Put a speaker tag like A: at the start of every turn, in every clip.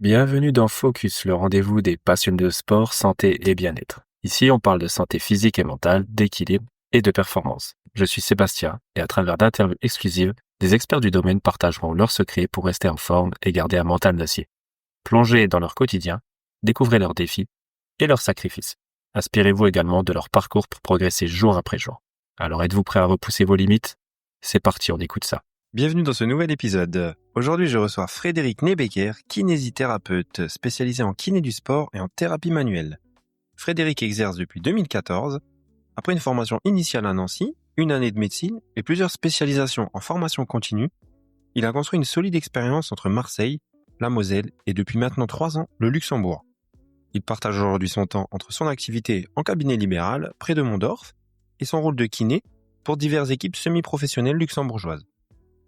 A: Bienvenue dans Focus, le rendez-vous des passionnés de sport, santé et bien-être. Ici, on parle de santé physique et mentale, d'équilibre et de performance. Je suis Sébastien et à travers d'interviews exclusives, des experts du domaine partageront leurs secrets pour rester en forme et garder un mental d'acier. Plongez dans leur quotidien, découvrez leurs défis et leurs sacrifices. Inspirez-vous également de leur parcours pour progresser jour après jour. Alors êtes-vous prêt à repousser vos limites? C'est parti, on écoute ça.
B: Bienvenue dans ce nouvel épisode. Aujourd'hui, je reçois Frédéric Nebecker, kinésithérapeute spécialisé en kiné du sport et en thérapie manuelle. Frédéric exerce depuis 2014. Après une formation initiale à Nancy, une année de médecine et plusieurs spécialisations en formation continue, il a construit une solide expérience entre Marseille, la Moselle et depuis maintenant 3 ans, le Luxembourg. Il partage aujourd'hui son temps entre son activité en cabinet libéral près de Mondorf et son rôle de kiné pour diverses équipes semi-professionnelles luxembourgeoises.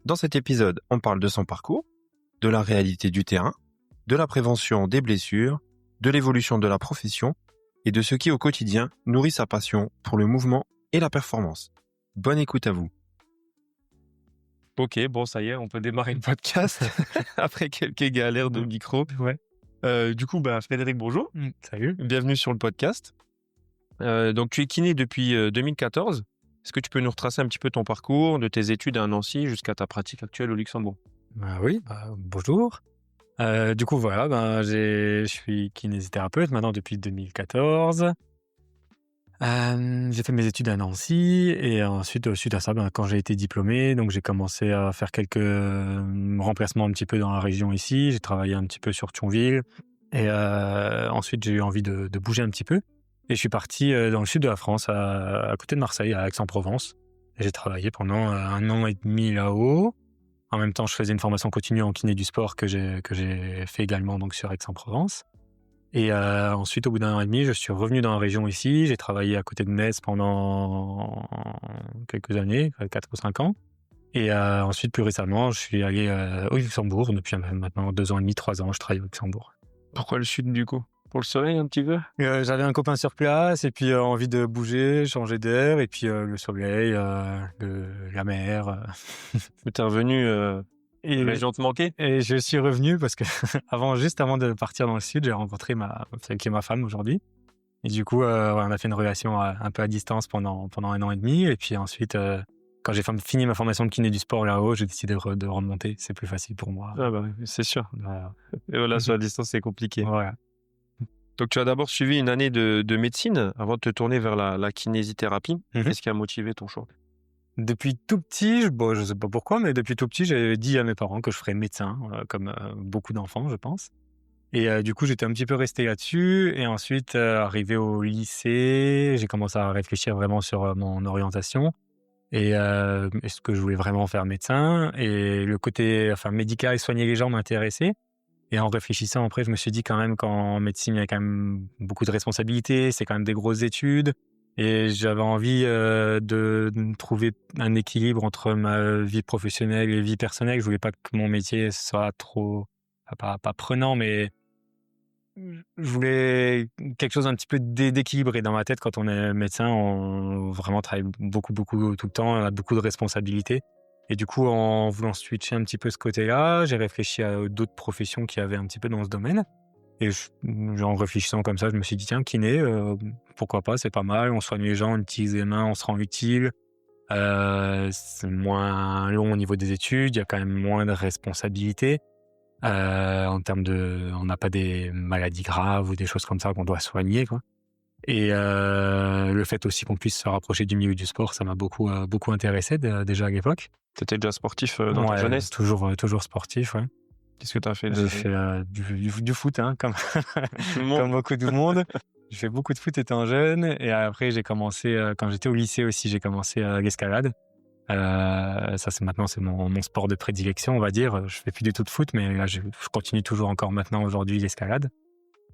B: Dans cet épisode, on parle de son parcours, de la réalité du terrain, de la prévention des blessures, de l'évolution de la profession et de ce qui au quotidien nourrit sa passion pour le mouvement et la performance. Bonne écoute à vous. Ok, bon ça y est, on peut démarrer le podcast après quelques galères de micro.
C: Ouais.
B: Frédéric, bonjour.
C: Salut.
B: Bienvenue sur le podcast. Donc tu es kiné depuis 2014. Est-ce que tu peux nous retracer un petit peu ton parcours, de tes études à Nancy jusqu'à ta pratique actuelle au Luxembourg?
C: Bonjour. Je suis kinésithérapeute maintenant depuis 2014. J'ai fait mes études à Nancy et ensuite, suite à ça, quand j'ai été diplômé, donc j'ai commencé à faire quelques remplacements un petit peu dans la région ici. J'ai travaillé un petit peu sur Thionville et ensuite j'ai eu envie de bouger un petit peu. Et je suis parti dans le sud de la France, à côté de Marseille, à Aix-en-Provence. Et j'ai travaillé pendant 1 an et demi là-haut. En même temps, je faisais une formation continue en kiné du sport que j'ai fait également donc sur Aix-en-Provence. Et ensuite, au bout d'1 an et demi, je suis revenu dans la région ici. J'ai travaillé à côté de Metz pendant quelques années, 4 ou 5 ans. Et ensuite, plus récemment, je suis allé au Luxembourg. Depuis maintenant 2 ans et demi, 3 ans, je travaille au Luxembourg.
B: Pourquoi le sud du coup? Pour le soleil un petit peu?
C: J'avais un copain sur place et puis envie de bouger, changer d'air et puis le soleil, la mer.
B: T'es revenu,
C: Et,
B: la région te manquait?
C: et je suis revenu parce que juste avant de partir dans le sud, j'ai rencontré celle qui est ma femme aujourd'hui. Et du coup, on a fait une relation un peu à distance pendant 1 an et demi. Et puis ensuite, quand j'ai fini ma formation de kiné du sport là-haut, j'ai décidé de remonter. C'est plus facile pour moi.
B: Ah bah oui, c'est sûr.
C: Voilà.
B: Et voilà, sur la distance, c'est compliqué.
C: Voilà.
B: Donc tu as d'abord suivi une année de médecine avant de te tourner vers la kinésithérapie. Qu'est-ce qui a motivé ton choix?
C: Depuis tout petit, je sais pas pourquoi, mais depuis tout petit, j'avais dit à mes parents que je ferais médecin, comme beaucoup d'enfants, je pense. Et du coup, j'étais un petit peu resté là-dessus. Et ensuite, arrivé au lycée, j'ai commencé à réfléchir vraiment sur mon orientation. Et est-ce que je voulais vraiment faire médecin? Et le côté médical et soigner les gens m'intéressait. Et en réfléchissant après, je me suis dit quand même qu'en médecine, il y a quand même beaucoup de responsabilités, c'est quand même des grosses études. Et j'avais envie de trouver un équilibre entre ma vie professionnelle et vie personnelle. Je voulais pas que mon métier soit trop, pas prenant, mais je voulais quelque chose un petit peu d'équilibré dans ma tête. Quand on est médecin, on vraiment travaille beaucoup, beaucoup tout le temps, on a beaucoup de responsabilités. Et du coup, en voulant switcher un petit peu ce côté-là, j'ai réfléchi à d'autres professions qui avaient un petit peu dans ce domaine. Et en réfléchissant comme ça, je me suis dit, tiens, kiné, pourquoi pas, c'est pas mal, on soigne les gens, on utilise les mains, on se rend utile. C'est moins long au niveau des études, il y a quand même moins de responsabilités. En termes on n'a pas des maladies graves ou des choses comme ça qu'on doit soigner, quoi. Et le fait aussi qu'on puisse se rapprocher du milieu du sport, ça m'a beaucoup intéressé déjà à l'époque.
B: T'étais déjà sportif dans ta jeunesse?
C: Toujours sportif, ouais.
B: Qu'est-ce que t'as fait?
C: J'ai fait du foot, comme comme beaucoup de monde. J'ai fait beaucoup de foot étant jeune et après j'ai commencé, quand j'étais au lycée aussi, j'ai commencé l'escalade. Ça c'est mon sport de prédilection, on va dire. Je fais plus du tout de foot, mais là je continue toujours encore maintenant aujourd'hui l'escalade.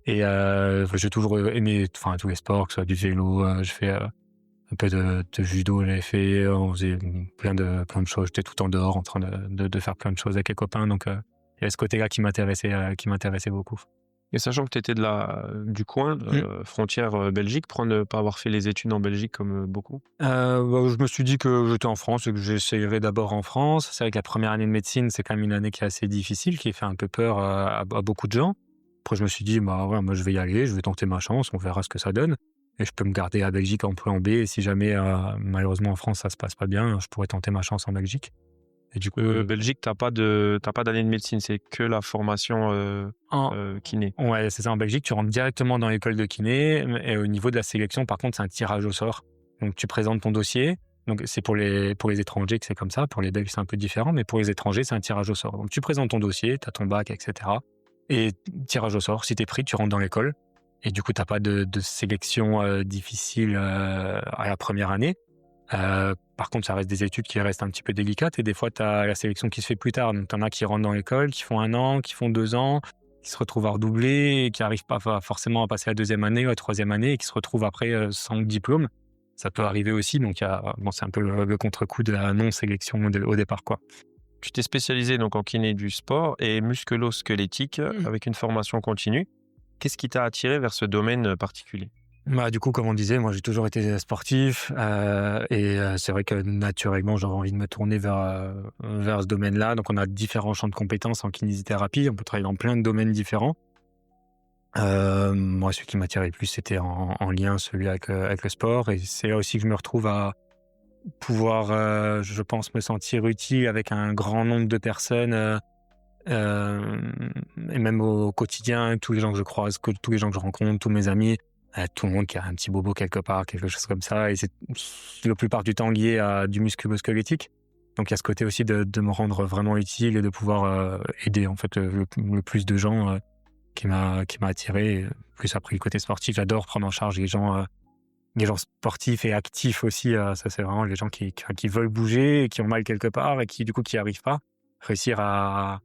C: Et j'ai toujours aimé tous les sports, que ce soit du vélo, je fais un peu de judo, j'avais fait, on faisait plein de choses. J'étais tout en dehors en train de faire plein de choses avec les copains, donc il y a ce côté-là qui m'intéressait beaucoup.
B: Et sachant que tu étais du coin, frontière Belgique, pour ne pas avoir fait les études en Belgique comme beaucoup?
C: Je me suis dit que j'étais en France et que j'essayerais d'abord en France. C'est vrai que la première année de médecine, c'est quand même une année qui est assez difficile, qui fait un peu peur à beaucoup de gens. Après, je me suis dit: «Bah, ouais, moi, je vais y aller, je vais tenter ma chance, on verra ce que ça donne et je peux me garder à Belgique en plan B et si jamais, malheureusement en France, ça se passe pas bien, je pourrais tenter ma chance en Belgique» et du coup,
B: Belgique, t'as pas d'année de médecine, c'est que la formation
C: en
B: kiné.
C: ouais, c'est ça, en Belgique, tu rentres directement dans l'école de kiné et au niveau de la sélection, par contre, c'est un tirage au sort. Donc tu présentes ton dossier, donc c'est pour les étrangers que c'est comme ça, pour les Belges, c'est un peu différent, mais pour les étrangers, c'est un tirage au sort. Donc tu présentes ton dossier, tu as ton bac et cetera et tirage au sort, si tu es pris, tu rentres dans l'école et du coup, tu as pas de sélection, difficile, à la première année. Par contre, ça reste des études qui restent un petit peu délicates et des fois, tu as la sélection qui se fait plus tard. Donc tu en as qui rentrent dans l'école, qui font 1 an, qui font 2 ans, qui se retrouvent à redoubler et qui arrivent pas forcément à passer la 2e année ou la 3e année et qui se retrouvent après, sans diplôme. Ça peut arriver aussi, donc c'est un peu le contre-coup de la non-sélection au départ, quoi.
B: Tu t'es spécialisé donc en kiné du sport et musculo-squelettique avec une formation continue. Qu'est-ce qui t'a attiré vers ce domaine particulier?
C: Bah, du coup, comme on disait, moi, j'ai toujours été sportif, c'est vrai que naturellement, j'aurais envie de me tourner vers ce domaine-là. Donc on a différents champs de compétences en kinésithérapie. On peut travailler dans plein de domaines différents. Moi, celui qui m'attirait le plus, c'était en lien celui avec le sport et c'est là aussi que je me retrouve à pouvoir, je pense, me sentir utile avec un grand nombre de personnes, et même au quotidien, tous les gens que je croise, tous les gens que je rencontre, tous mes amis, tout le monde qui a un petit bobo quelque part, quelque chose comme ça et c'est la plupart du temps lié à du musculo-squelettique. Donc il y a ce côté aussi de me rendre vraiment utile et de pouvoir, aider en fait, le plus de gens, qui m'a attiré. Plus après le côté sportif, j'adore prendre en charge les gens sportifs et actifs aussi. Ça, c'est vraiment les gens qui veulent bouger et qui ont mal quelque part et qui, du coup, qui n'y arrivent pas. Réussir à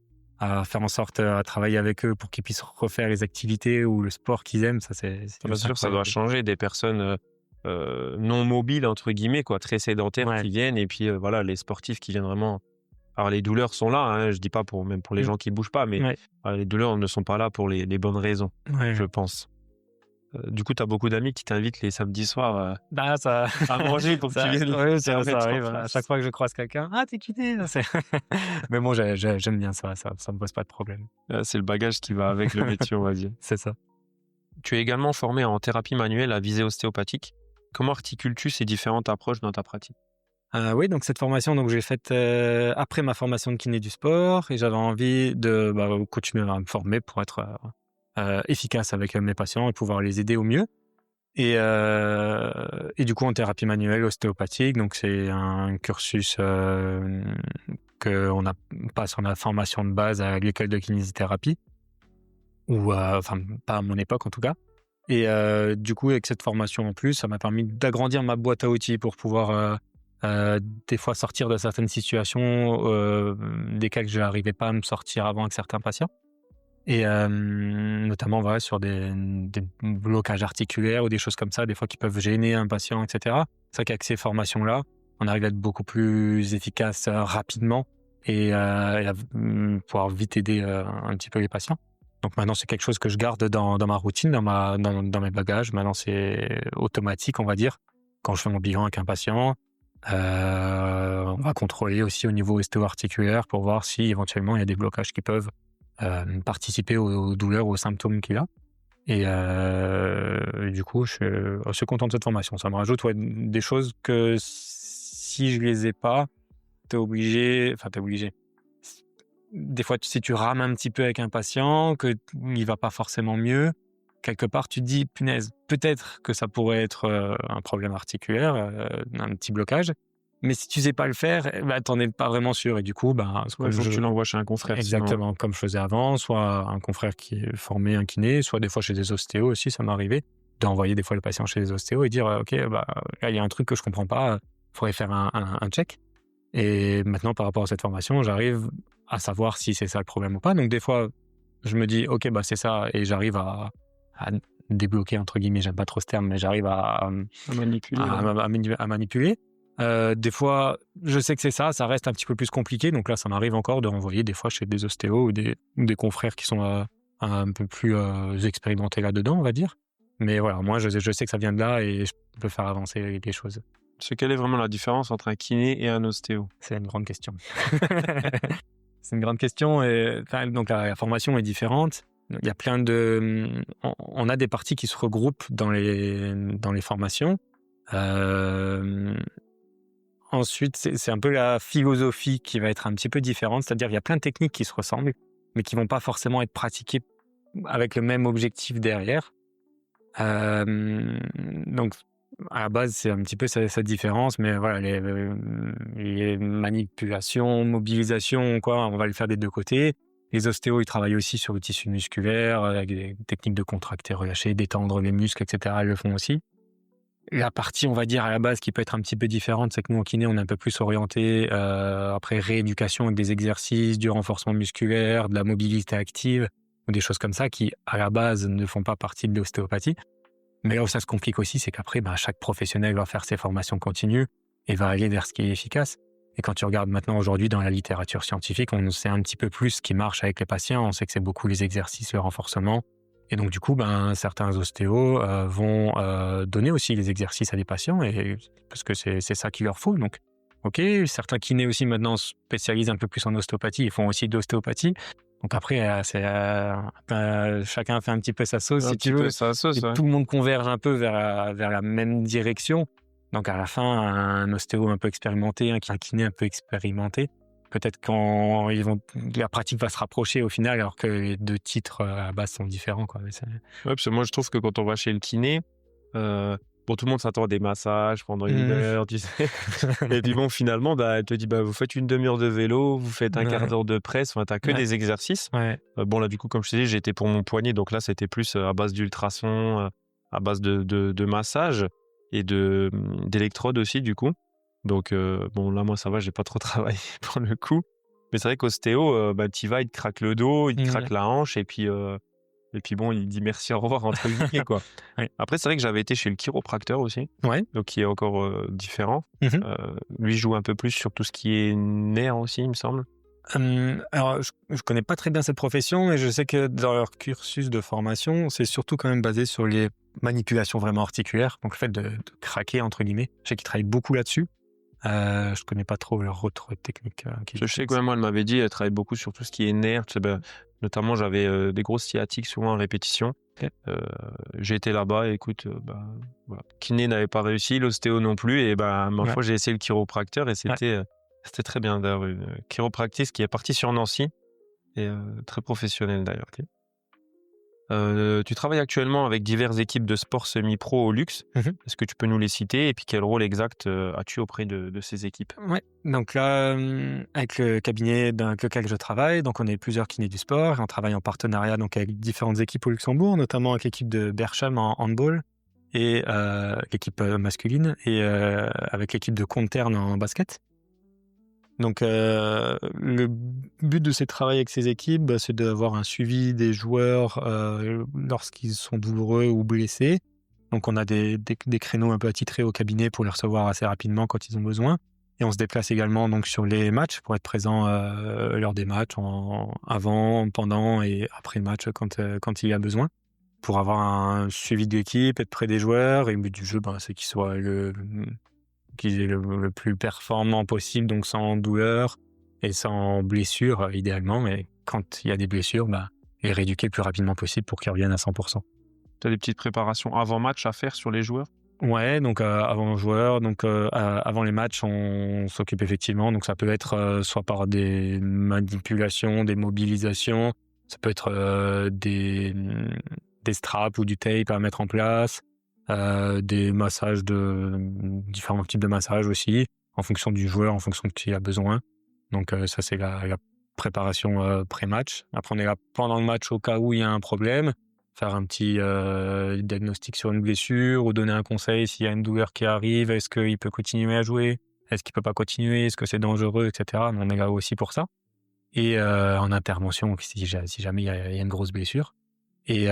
C: faire en sorte à travailler avec eux pour qu'ils puissent refaire les activités ou le sport qu'ils aiment, ça, c'est
B: Bien
C: juste
B: sûr, ça doit
C: incroyable.
B: changer des personnes non mobiles, entre guillemets, quoi, très sédentaires
C: Ouais.
B: qui viennent et puis voilà, les sportifs qui viennent vraiment. Alors les douleurs sont là, hein, je dis pas même pour les
C: Mmh.
B: gens qui bougent pas, mais
C: Ouais.
B: les douleurs ne sont pas là pour les bonnes raisons,
C: Ouais.
B: je pense. Du coup, tu as beaucoup d'amis qui t'invitent les samedis soirs
C: Bah, ça
B: à manger pour que tu viennes
C: oui,
B: les
C: ça
B: remettre en
C: arrive, à chaque
B: place.
C: fois que je croise quelqu'un: «Ah, tu es kiné?» C'est mais bon, j'aime bien ça me pose pas de problème.
B: C'est le bagage qui va avec le métier, on va dire.
C: C'est ça.
B: Tu es également formé en thérapie manuelle à visée ostéopathique. Comment articules-tu ces différentes approches dans ta pratique?
C: Oui, donc cette formation, donc j'ai faite, après ma formation de kiné du sport et j'avais envie de, continuer à me former pour être, efficace avec, mes patients et pouvoir les aider au mieux et du coup en thérapie manuelle ostéopathique, donc c'est un cursus, qu'on passe en la formation de base à l'école de kinésithérapie ou, enfin pas à mon époque en tout cas et du coup avec cette formation en plus, ça m'a permis d'agrandir ma boîte à outils pour pouvoir, des fois sortir de certaines situations, desquelles je n'arrivais pas à me sortir avant avec certains patients et notamment voilà sur des blocages articulaires ou des choses comme ça, des fois qui peuvent gêner un patient et cetera. C'est vrai qu'avec ces formations-là, on arrive à être beaucoup plus efficace, rapidement et à pouvoir vite aider, un petit peu les patients. Donc maintenant, c'est quelque chose que je garde dans ma routine, dans mes bagages. Maintenant, c'est automatique, on va dire. Quand je fais mon bilan avec un patient, on va contrôler aussi au niveau ostéo-articulaire pour voir si éventuellement il y a des blocages qui peuvent participer aux douleurs, aux symptômes qu'il a. Et du coup, je suis assez content de cette formation. Ça me rajoute des choses que si je les ai pas, t'es obligé. Des fois, si tu rames un petit peu avec un patient, qu'il va pas forcément mieux, quelque part, tu te dis, punaise, peut-être que ça pourrait être un problème articulaire, un petit blocage. Mais si tu sais pas le faire, t'en es pas vraiment sûr. Et du coup,
B: Il faut que tu l'envoies chez un confrère. Sinon.
C: exactement, comme je faisais avant, soit un confrère qui est formé, un kiné, soit des fois chez des ostéos aussi, ça m'arrivait d'envoyer des fois le patient chez les ostéos et dire, OK, là, il y a un truc que je comprends pas, faudrait faire un check. Et maintenant, par rapport à cette formation, j'arrive à savoir si c'est ça le problème ou pas. Donc des fois, je me dis, OK, c'est ça, et j'arrive à débloquer, entre guillemets, j'aime pas trop ce terme, mais j'arrive à
B: Manipuler.
C: à manipuler. Des fois, je sais que c'est ça reste un petit peu plus compliqué. Donc là, ça m'arrive encore de renvoyer des fois chez des ostéos ou des confrères qui sont un peu plus expérimentés là-dedans, on va dire. Mais voilà, moi, je sais que ça vient de là et je peux faire avancer les choses.
B: Quelle est vraiment la différence entre un kiné et un ostéo?
C: C'est une grande question. C'est une grande question. Et, donc la formation est différente. il y a plein on a des parties qui se regroupent dans les formations. Ensuite, c'est un peu la philosophie qui va être un petit peu différente, c'est-à-dire il y a plein de techniques qui se ressemblent, mais qui vont pas forcément être pratiquées avec le même objectif derrière. Donc, à la base, c'est un petit peu cette différence, mais voilà, les manipulations, mobilisations, quoi, on va le faire des deux côtés. Les ostéos, ils travaillent aussi sur le tissu musculaire, avec des techniques de contracter, relâcher, détendre les muscles, etc. Ils le font aussi. La partie, on va dire, à la base, qui peut être un petit peu différente, c'est que nous, en kiné, on est un peu plus orienté après rééducation avec des exercices, du renforcement musculaire, de la mobilité active, ou des choses comme ça qui, à la base, ne font pas partie de l'ostéopathie. Mais là où ça se complique aussi, c'est qu'après, chaque professionnel va faire ses formations continues et va aller vers ce qui est efficace. Et quand tu regardes maintenant aujourd'hui dans la littérature scientifique, on sait un petit peu plus ce qui marche avec les patients. On sait que c'est beaucoup les exercices, le renforcement. Et donc, du coup, certains ostéos vont donner aussi les exercices à des patients parce que c'est ça qu'il leur faut. Donc, OK, certains kinés aussi maintenant spécialisent un peu plus en ostéopathie. Ils font aussi de l'ostéopathie. Donc après, chacun fait un petit peu sa sauce, si tu veux.
A: Ouais.
C: Tout le monde converge un peu vers la même direction. Donc à la fin, un ostéo un peu expérimenté, un kiné un peu expérimenté, peut-être quand la pratique va se rapprocher au final, alors que les deux titres à la base sont différents, quoi.
D: Ouais, parce que moi, je trouve que quand on va chez le kiné, tout le monde s'attend à des massages pendant une heure, tu sais. Et puis finalement, elle te dit, vous faites une demi-heure de vélo, vous faites un quart d'heure de presse, t'as que des exercices.
C: Ouais.
D: Là, du coup, comme je te disais, j'ai été pour mon poignet, donc là, c'était plus à base d'ultrasons, à base de massage et d'électrodes aussi, du coup. Donc, là, moi, ça va, j'ai pas trop travaillé pour le coup. Mais c'est vrai qu'ostéo, t'y vas, il te craque le dos, il te craque la hanche, et puis il dit merci, au revoir, entre guillemets, quoi.
C: Ouais.
D: Après, c'est vrai que j'avais été chez le chiropracteur aussi.
C: Ouais.
D: Donc, qui est encore différent. Lui joue un peu plus sur tout ce qui est nerfs aussi, il me semble.
C: Alors, je connais pas très bien cette profession, mais je sais que dans leur cursus de formation, c'est surtout quand même basé sur les manipulations vraiment articulaires. Donc, le fait de craquer, entre guillemets. Je sais qu'ils travaillent beaucoup là-dessus. Je connais pas trop leur autre technique.
D: Je sais que moi, elle m'avait dit, elle travaille beaucoup sur tout ce qui est nerfs. Tu sais, notamment, j'avais des grosses sciatiques souvent en répétition.
C: Okay.
D: J'ai été là-bas et écoute, voilà. Kiné n'avait pas réussi, l'ostéo non plus. Et ma foi, j'ai essayé le chiropracteur et c'était très bien. D'ailleurs, une chiropractrice qui est partie sur Nancy et très professionnelle d'ailleurs. Okay. Tu travailles actuellement avec diverses équipes de sport semi-pro au luxe. Est-ce que tu peux nous les citer et puis quel rôle exact as-tu auprès de ces équipes?
C: Ouais, donc là, avec le cabinet avec lequel je travaille, donc on est plusieurs kinés du sport et on travaille en partenariat donc avec différentes équipes au Luxembourg, notamment avec l'équipe de Bercham en handball et l'équipe masculine et avec l'équipe de Comterne en basket. Donc, le but de ces travails avec ces équipes, c'est d'avoir un suivi des joueurs lorsqu'ils sont douloureux ou blessés. Donc, on a des créneaux un peu attitrés au cabinet pour les recevoir assez rapidement quand ils ont besoin. Et on se déplace également donc sur les matchs pour être présent lors des matchs, avant, pendant et après le match quand il y a besoin, pour avoir un suivi de l'équipe, être près des joueurs. Et le but du jeu, c'est qu'ils soient qu'ils aient le plus performant possible, donc sans douleur et sans blessure idéalement, mais quand il y a des blessures, les rééduquer le plus rapidement possible pour qu'ils reviennent à 100%.
D: Tu as des petites préparations avant match à faire sur les joueurs?
C: Ouais, donc avant les joueurs, donc avant les matchs, on s'occupe effectivement, donc ça peut être soit par des manipulations, des mobilisations, ça peut être des straps ou du tape à mettre en place, des massages différents types de massages aussi, en fonction du joueur, en fonction de qui a besoin. Donc ça, c'est la préparation pré-match. Après, on est là pendant le match au cas où il y a un problème, faire un petit diagnostic sur une blessure ou donner un conseil s'il y a une douleur qui arrive. Est-ce qu'il peut continuer à jouer? Est-ce qu'il peut pas continuer? Est-ce que c'est dangereux, etc. On est là aussi pour ça. Et en intervention, si jamais il y a une grosse blessure. Et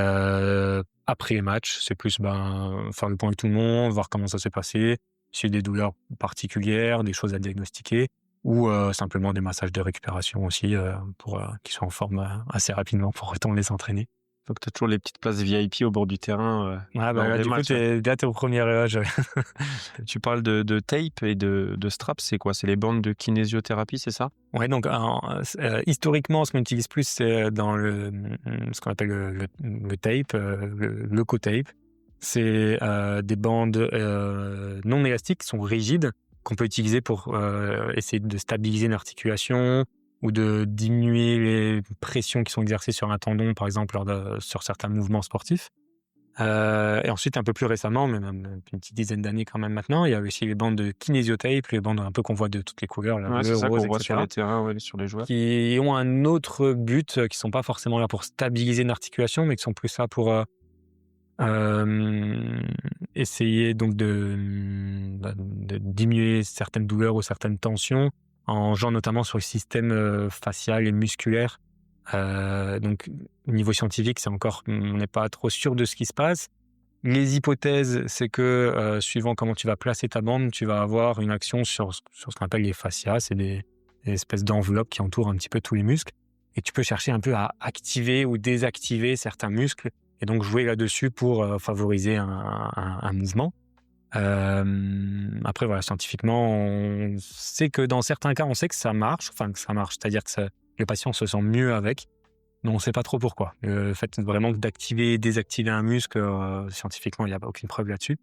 C: après les matchs, c'est plus faire le point avec tout le monde, voir comment ça s'est passé, s'il y a des douleurs particulières, des choses à diagnostiquer, ou simplement des massages de récupération aussi pour qu'ils soient en forme assez rapidement pour retourner les entraîner.
D: Donc, tu as toujours les petites places VIP au bord du terrain.
C: Ouais,
D: lors
C: là,
D: des
C: du coup,
D: matchs, hein.
C: t'es au premier âge.
D: Tu parles de tape et de strap, c'est quoi? C'est les bandes de kinésiothérapie, c'est ça?
C: Ouais, donc historiquement, ce qu'on utilise plus, c'est dans ce qu'on appelle le tape, le co-tape. C'est des bandes non élastiques, qui sont rigides, qu'on peut utiliser pour essayer de stabiliser une articulation ou de diminuer les pressions qui sont exercées sur un tendon, par exemple, sur certains mouvements sportifs. Et ensuite, un peu plus récemment, mais même une petite dizaine d'années quand même maintenant, il y a aussi les bandes de kinésiotape, les bandes un peu qu'on voit de toutes les couleurs, là,
D: Ouais,
C: bleu,
D: c'est ça
C: rose,
D: qu'on voit sur
C: etc.,
D: les terrains, ouais, sur les joueurs.
C: qui ont un autre but, qui sont pas forcément là pour stabiliser une articulation, mais qui sont plus là pour essayer donc de diminuer certaines douleurs ou certaines tensions en jouant notamment sur le système facial et musculaire. Donc, au niveau scientifique, on n'est pas trop sûr de ce qui se passe. Les hypothèses, c'est que suivant comment tu vas placer ta bande, tu vas avoir une action sur ce qu'on appelle les fascias. C'est des espèces d'enveloppes qui entourent un petit peu tous les muscles. Et tu peux chercher un peu à activer ou désactiver certains muscles et donc jouer là-dessus pour favoriser un mouvement. Après, voilà, scientifiquement, on sait que dans certains cas, on sait que ça marche. Enfin, que ça marche, c'est-à-dire que le patient se sent mieux avec. Mais on ne sait pas trop pourquoi. Le fait vraiment d'activer et désactiver un muscle, scientifiquement, il n'y a aucune preuve là-dessus.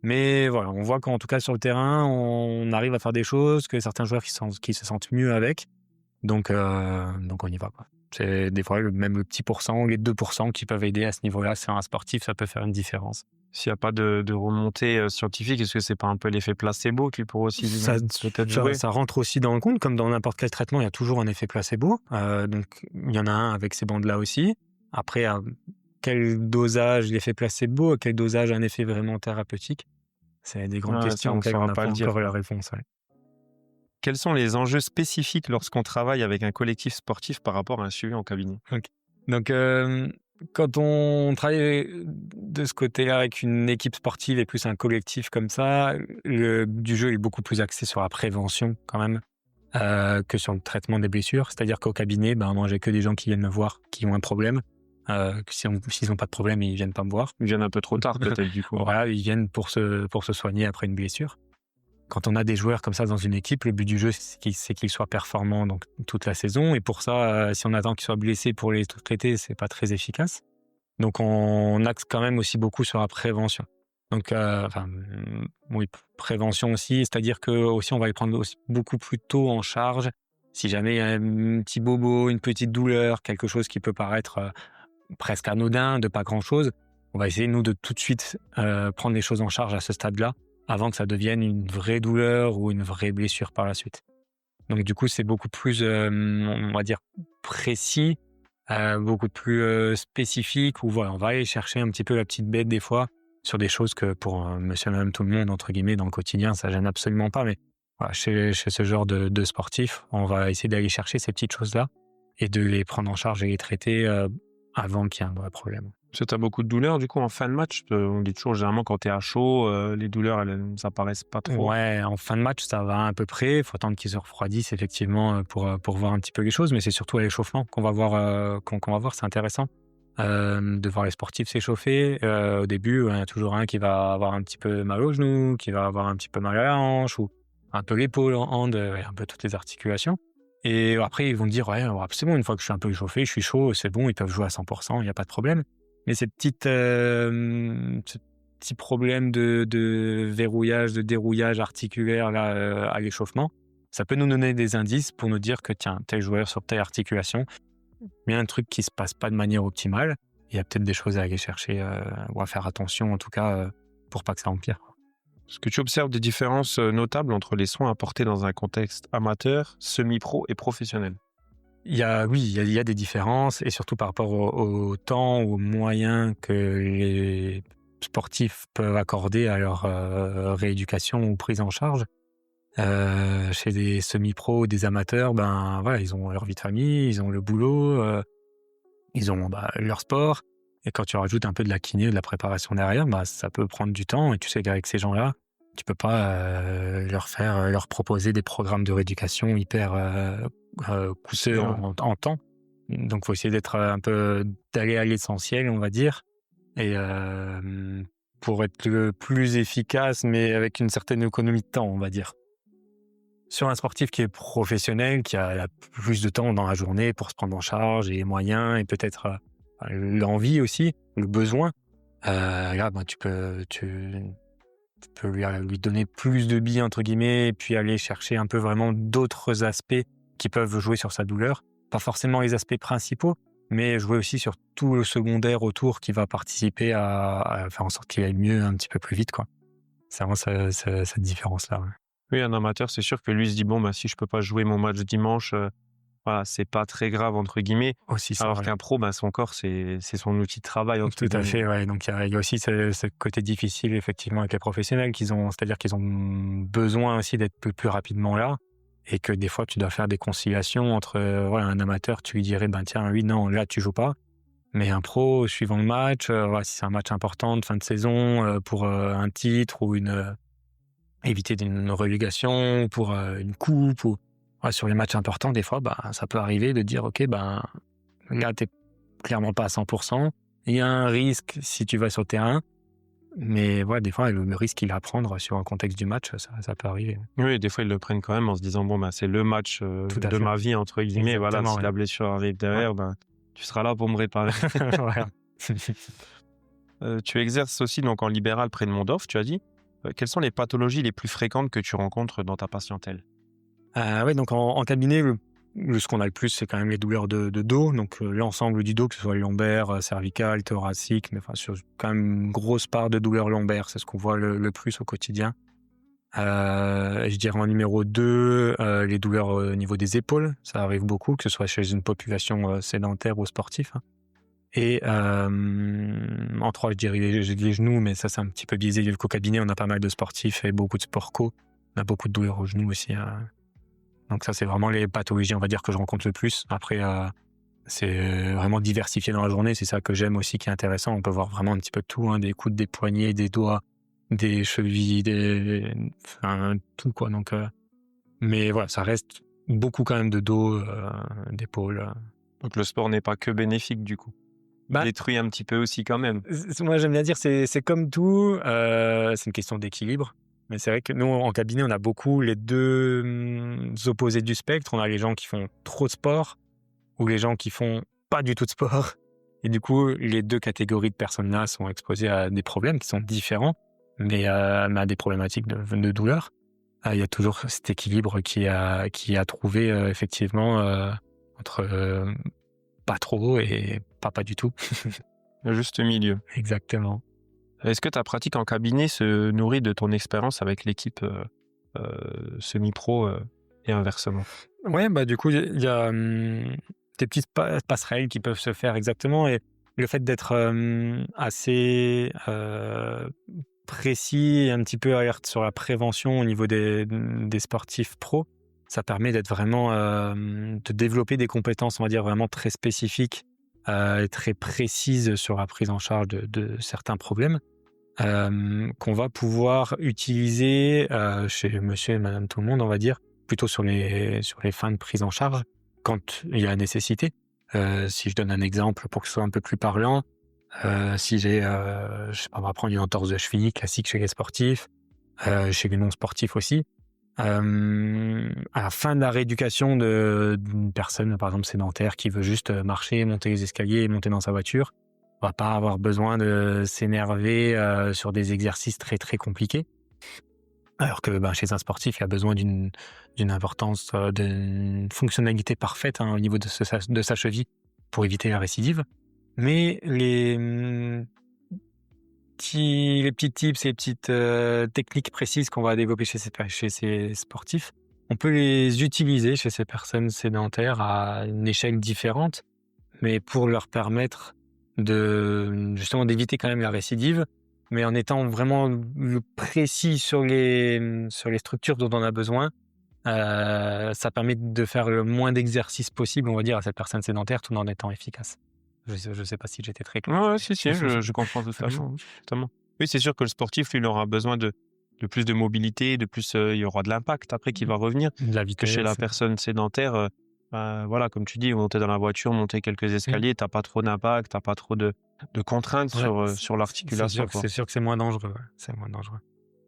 C: Mais voilà, on voit qu'en tout cas sur le terrain, on arrive à faire des choses, que certains joueurs qui se sentent mieux avec. Donc on y va, quoi. C'est des fois même le petit pourcent, les 2% qui peuvent aider à ce niveau-là. Sur un sportif, ça peut faire une différence.
D: S'il n'y a pas de remontée scientifique, est-ce que c'est pas un peu l'effet placebo qui pourrait aussi peut-être jouer?
C: Ça rentre aussi dans le compte, comme dans n'importe quel traitement, il y a toujours un effet placebo. Donc il y en a un avec ces bandes-là aussi. Après, à quel dosage l'effet placebo, à quel dosage un effet vraiment thérapeutique, c'est des grandes
D: Ouais, ça,
C: questions
D: on
C: auxquelles on
D: saura
C: n'a
D: pas
C: pas
D: le dire,
C: encore la
D: quoi.
C: réponse. Ouais.
D: Quels sont les enjeux spécifiques lorsqu'on travaille avec un collectif sportif par rapport à un suivi en cabinet?
C: Donc, quand on travaille de ce côté-là avec une équipe sportive et plus un collectif comme ça, le but du jeu est beaucoup plus axé sur la prévention quand même que sur le traitement des blessures. C'est-à-dire qu'au cabinet, moi, j'ai que des gens qui viennent me voir, qui ont un problème. S'ils n'ont pas de problème, ils viennent pas me voir.
D: Ils viennent un peu trop tard peut-être du coup.
C: Voilà, ils viennent pour se soigner après une blessure. Quand on a des joueurs comme ça dans une équipe, le but du jeu, c'est qu'ils soient performants donc, toute la saison. Et pour ça, si on attend qu'ils soient blessés pour les traiter, c'est pas très efficace. Donc, on axe quand même aussi beaucoup sur la prévention. Donc, oui, prévention aussi, c'est-à-dire que aussi, on va les prendre aussi beaucoup plus tôt en charge. Si jamais il y a un petit bobo, une petite douleur, quelque chose qui peut paraître presque anodin, de pas grand-chose, on va essayer, nous, de tout de suite prendre les choses en charge à ce stade-là, avant que ça devienne une vraie douleur ou une vraie blessure par la suite. Donc du coup, c'est beaucoup plus, on va dire, précis, beaucoup plus spécifique, où voilà, on va aller chercher un petit peu la petite bête des fois sur des choses que pour monsieur et madame tout le monde, entre guillemets, dans le quotidien, ça gêne absolument pas. Mais voilà, chez ce genre de sportifs, on va essayer d'aller chercher ces petites choses-là et de les prendre en charge et les traiter avant qu'il y ait un vrai problème.
D: Parce que tu as beaucoup de douleurs du coup en fin de match. On dit toujours généralement quand tu es à chaud, les douleurs elles apparaissent pas trop.
C: Ouais, en fin de match, ça va à peu près. Il faut attendre qu'ils se refroidissent effectivement pour voir un petit peu les choses, mais c'est surtout à l'échauffement qu'on va voir. Qu'on va voir, c'est intéressant de voir les sportifs s'échauffer. Au début, il y a toujours un qui va avoir un petit peu mal au genou, qui va avoir un petit peu mal à la hanche ou un peu l'épaule, en hand, un peu toutes les articulations. Et après, ils vont dire ouais, c'est bon, une fois que je suis un peu échauffé, je suis chaud, c'est bon, ils peuvent jouer à 100%, il n'y a pas de problème. Mais ces petits problèmes de verrouillage, de dérouillage articulaire là, à l'échauffement, ça peut nous donner des indices pour nous dire que tiens, tel joueur sur telle articulation, il y a un truc qui se passe pas de manière optimale. Il y a peut-être des choses à aller chercher ou à faire attention en tout cas pour pas que ça empire.
D: Est-ce que tu observes des différences notables entre les soins apportés dans un contexte amateur, semi-pro et professionnel?
C: Il y a des différences et surtout par rapport au temps, aux moyens que les sportifs peuvent accorder à leur rééducation ou prise en charge. Chez des semi-pros ou des amateurs, voilà, ils ont leur vie de famille, ils ont le boulot, ils ont leur sport. Et quand tu rajoutes un peu de la kiné, de la préparation derrière, ça peut prendre du temps. Et tu sais qu'avec ces gens-là, tu peux pas leur proposer des programmes de rééducation hyper coûteux en temps. Donc, faut essayer d'aller à l'essentiel, on va dire, et pour être le plus efficace, mais avec une certaine économie de temps, on va dire. Sur un sportif qui est professionnel, qui a plus de temps dans la journée pour se prendre en charge et les moyens et peut-être l'envie aussi, le besoin, là, tu peux lui donner plus de billes, entre guillemets, et puis aller chercher un peu vraiment d'autres aspects qui peuvent jouer sur sa douleur. Pas forcément les aspects principaux, mais jouer aussi sur tout le secondaire autour qui va participer à faire en sorte qu'il aille mieux un petit peu plus vite, quoi. C'est vraiment cette différence-là. Ouais.
D: Oui, un amateur, c'est sûr que lui se dit, bon, si je peux pas jouer mon match dimanche, voilà, c'est pas très grave, entre guillemets.
C: Aussi ça,
D: Alors
C: ouais.
D: qu'un pro, son corps, c'est son outil de travail, entre
C: Tout à
D: guillemets.
C: fait, ouais. Donc il y a aussi ce côté difficile, effectivement, avec les professionnels, c'est-à-dire qu'ils ont besoin aussi d'être plus rapidement là, et que des fois, tu dois faire des conciliations entre un amateur, tu lui dirais, tiens, oui, non, là, tu joues pas. Mais un pro, suivant le match, si c'est un match important de fin de saison, pour un titre ou éviter une relégation, pour une coupe, ou sur les matchs importants, des fois, ça peut arriver de dire, OK, là, t'es clairement pas à 100%. Il y a un risque si tu vas sur le terrain, mais des fois, le risque qu'il a à prendre sur un contexte du match, ça peut arriver.
D: Oui, des fois, ils le prennent quand même en se disant, c'est le match
C: Tout à
D: de
C: fait.
D: ma vie, entre guillemets. Voilà,
C: Exactement,
D: si
C: ouais.
D: la blessure arrive derrière, tu seras là pour me réparer.
C: Voilà.
D: Tu exerces aussi donc en libéral près de Mondorf, tu as dit. Quelles sont les pathologies les plus fréquentes que tu rencontres dans ta patientèle?
C: Donc en cabinet, ce qu'on a le plus, c'est quand même les douleurs de dos, donc l'ensemble du dos, que ce soit lombaire, cervical, thoracique, mais sur quand même une grosse part de douleurs lombaires, c'est ce qu'on voit le plus au quotidien. Je dirais en numéro 2, les douleurs au niveau des épaules, ça arrive beaucoup, que ce soit chez une population sédentaire ou sportif, hein. Et en 3, je dirais les genoux, mais ça c'est un petit peu biaisé. Au cabinet, on a pas mal de sportifs et beaucoup de sport co. On a beaucoup de douleurs aux genoux aussi. Donc ça, c'est vraiment les pathologies, on va dire, que je rencontre le plus. Après, c'est vraiment diversifié dans la journée. C'est ça que j'aime aussi, qui est intéressant. On peut voir vraiment un petit peu de tout, hein, des coudes, des poignets, des doigts, des chevilles, tout, quoi. Donc, mais voilà, ça reste beaucoup quand même de dos, d'épaules.
D: Donc le sport n'est pas que bénéfique, du coup. Détruit un petit peu aussi quand même.
C: Moi, j'aime bien dire, c'est comme tout, c'est une question d'équilibre. Mais c'est vrai que nous, en cabinet, on a beaucoup les deux opposés du spectre. On a les gens qui font trop de sport ou les gens qui font pas du tout de sport. Et du coup, les deux catégories de personnes-là sont exposées à des problèmes qui sont différents, mais à des problématiques de douleur. Il y a toujours cet équilibre qui a trouvé effectivement entre pas trop et pas du tout.
D: Le juste milieu.
C: Exactement.
D: Est-ce que ta pratique en cabinet se nourrit de ton expérience avec l'équipe semi-pro et inversement?
C: Ouais, du coup, il y a des petites passerelles qui peuvent se faire, exactement. Et le fait d'être assez précis et un petit peu alerte sur la prévention au niveau des sportifs pros, ça permet d'être vraiment de développer des compétences, on va dire, vraiment très spécifiques et très précises sur la prise en charge de certains problèmes, qu'on va pouvoir utiliser chez monsieur et madame tout le monde, on va dire, plutôt sur les fins de prise en charge, quand il y a nécessité. Si je donne un exemple pour que ce soit un peu plus parlant, si j'ai, je sais pas, on va prendre une entorse de cheville classique chez les sportifs, chez les non-sportifs aussi, à la fin de la rééducation d'une personne, par exemple sédentaire, qui veut juste marcher, monter les escaliers et monter dans sa voiture, on va pas avoir besoin de s'énerver sur des exercices très très compliqués. Alors que chez un sportif, il a besoin d'une importance, d'une fonctionnalité parfaite, hein, au niveau de sa cheville pour éviter la récidive. Mais les petits tips et les petites techniques précises qu'on va développer chez ces sportifs, on peut les utiliser chez ces personnes sédentaires à une échelle différente, mais pour leur permettre justement d'éviter quand même la récidive, mais en étant vraiment précis sur les structures dont on a besoin. Ça permet de faire le moins d'exercices possible, on va dire, à cette personne sédentaire, tout en étant efficace. Je sais pas si j'étais très clair.
D: Ouais, si, je comprends totalement. Totalement. Oui, c'est sûr que le sportif, lui, il aura besoin de plus de mobilité, de plus, il y aura de l'impact après qui va revenir.
C: De la
D: Que chez
C: vitesse.
D: la personne sédentaire, voilà, comme tu dis, monter dans la voiture, monter quelques escaliers, t'as pas trop d'impact, t'as pas trop de contraintes
C: Ouais,
D: sur l'articulation, quoi.
C: c'est sûr que c'est moins dangereux. Ouais. C'est moins dangereux.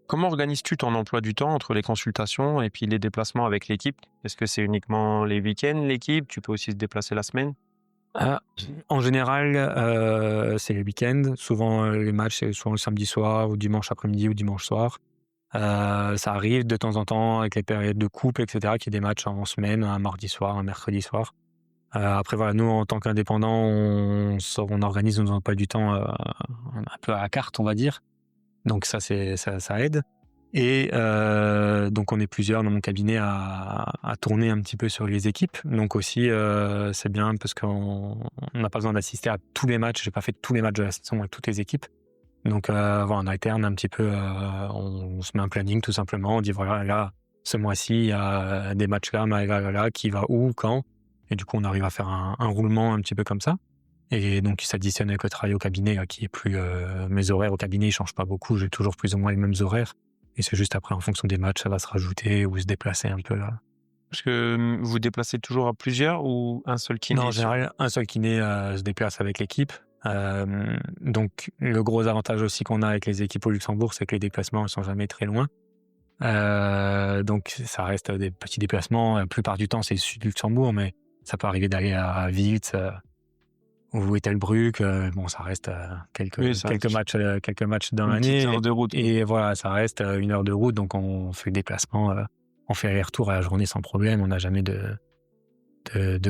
D: Comment organises-tu ton emploi du temps entre les consultations et puis les déplacements avec l'équipe? Est-ce que c'est uniquement les week-ends, l'équipe? Tu peux aussi se déplacer la semaine?
C: Ah, en général, c'est les week-ends. Souvent, les matchs, c'est souvent le samedi soir ou dimanche après-midi ou dimanche soir. Ça arrive de temps en temps avec les périodes de coupe, et cetera, qu'il y ait des matchs en semaine, un mardi soir, un mercredi soir. Après voilà, nous en tant qu'indépendants, on organise nos emplois du temps, un peu à la carte, on va dire. Donc ça ça aide et donc on est plusieurs dans mon cabinet à tourner un petit peu sur les équipes. Donc aussi, c'est bien parce qu'on n'a pas besoin d'assister à tous les matchs. J'ai pas fait tous les matchs de la saison avec toutes les équipes. Donc voilà, on alterne un petit peu, on se met un planning tout simplement. On dit voilà, là, ce mois-ci, il y a des matchs là, qui va où, quand. Et du coup, on arrive à faire un roulement un petit peu comme ça. Et donc, il s'additionne avec le travail au cabinet, là, qui est plus... mes horaires au cabinet, ils changent pas beaucoup. J'ai toujours plus ou moins les mêmes horaires. Et c'est juste après, en fonction des matchs, ça va se rajouter ou se déplacer un peu là.
D: Parce que vous déplacez toujours à plusieurs ou un seul kiné?
C: Non, en général, un seul kiné se déplace avec l'équipe. Donc, le gros avantage aussi qu'on a avec les équipes au Luxembourg, c'est que les déplacements ne sont jamais très loin. Donc, ça reste des petits déplacements. La plupart du temps, c'est le sud du Luxembourg, mais ça peut arriver d'aller à Wiltz ou Ettelbruck. Bon, ça reste quelques matchs dans
D: Une
C: l'année.
D: petite heure de route.
C: Et voilà, ça reste 1 heure de route. Donc, on fait le déplacement. On fait aller-retour à la journée sans problème. On n'a jamais de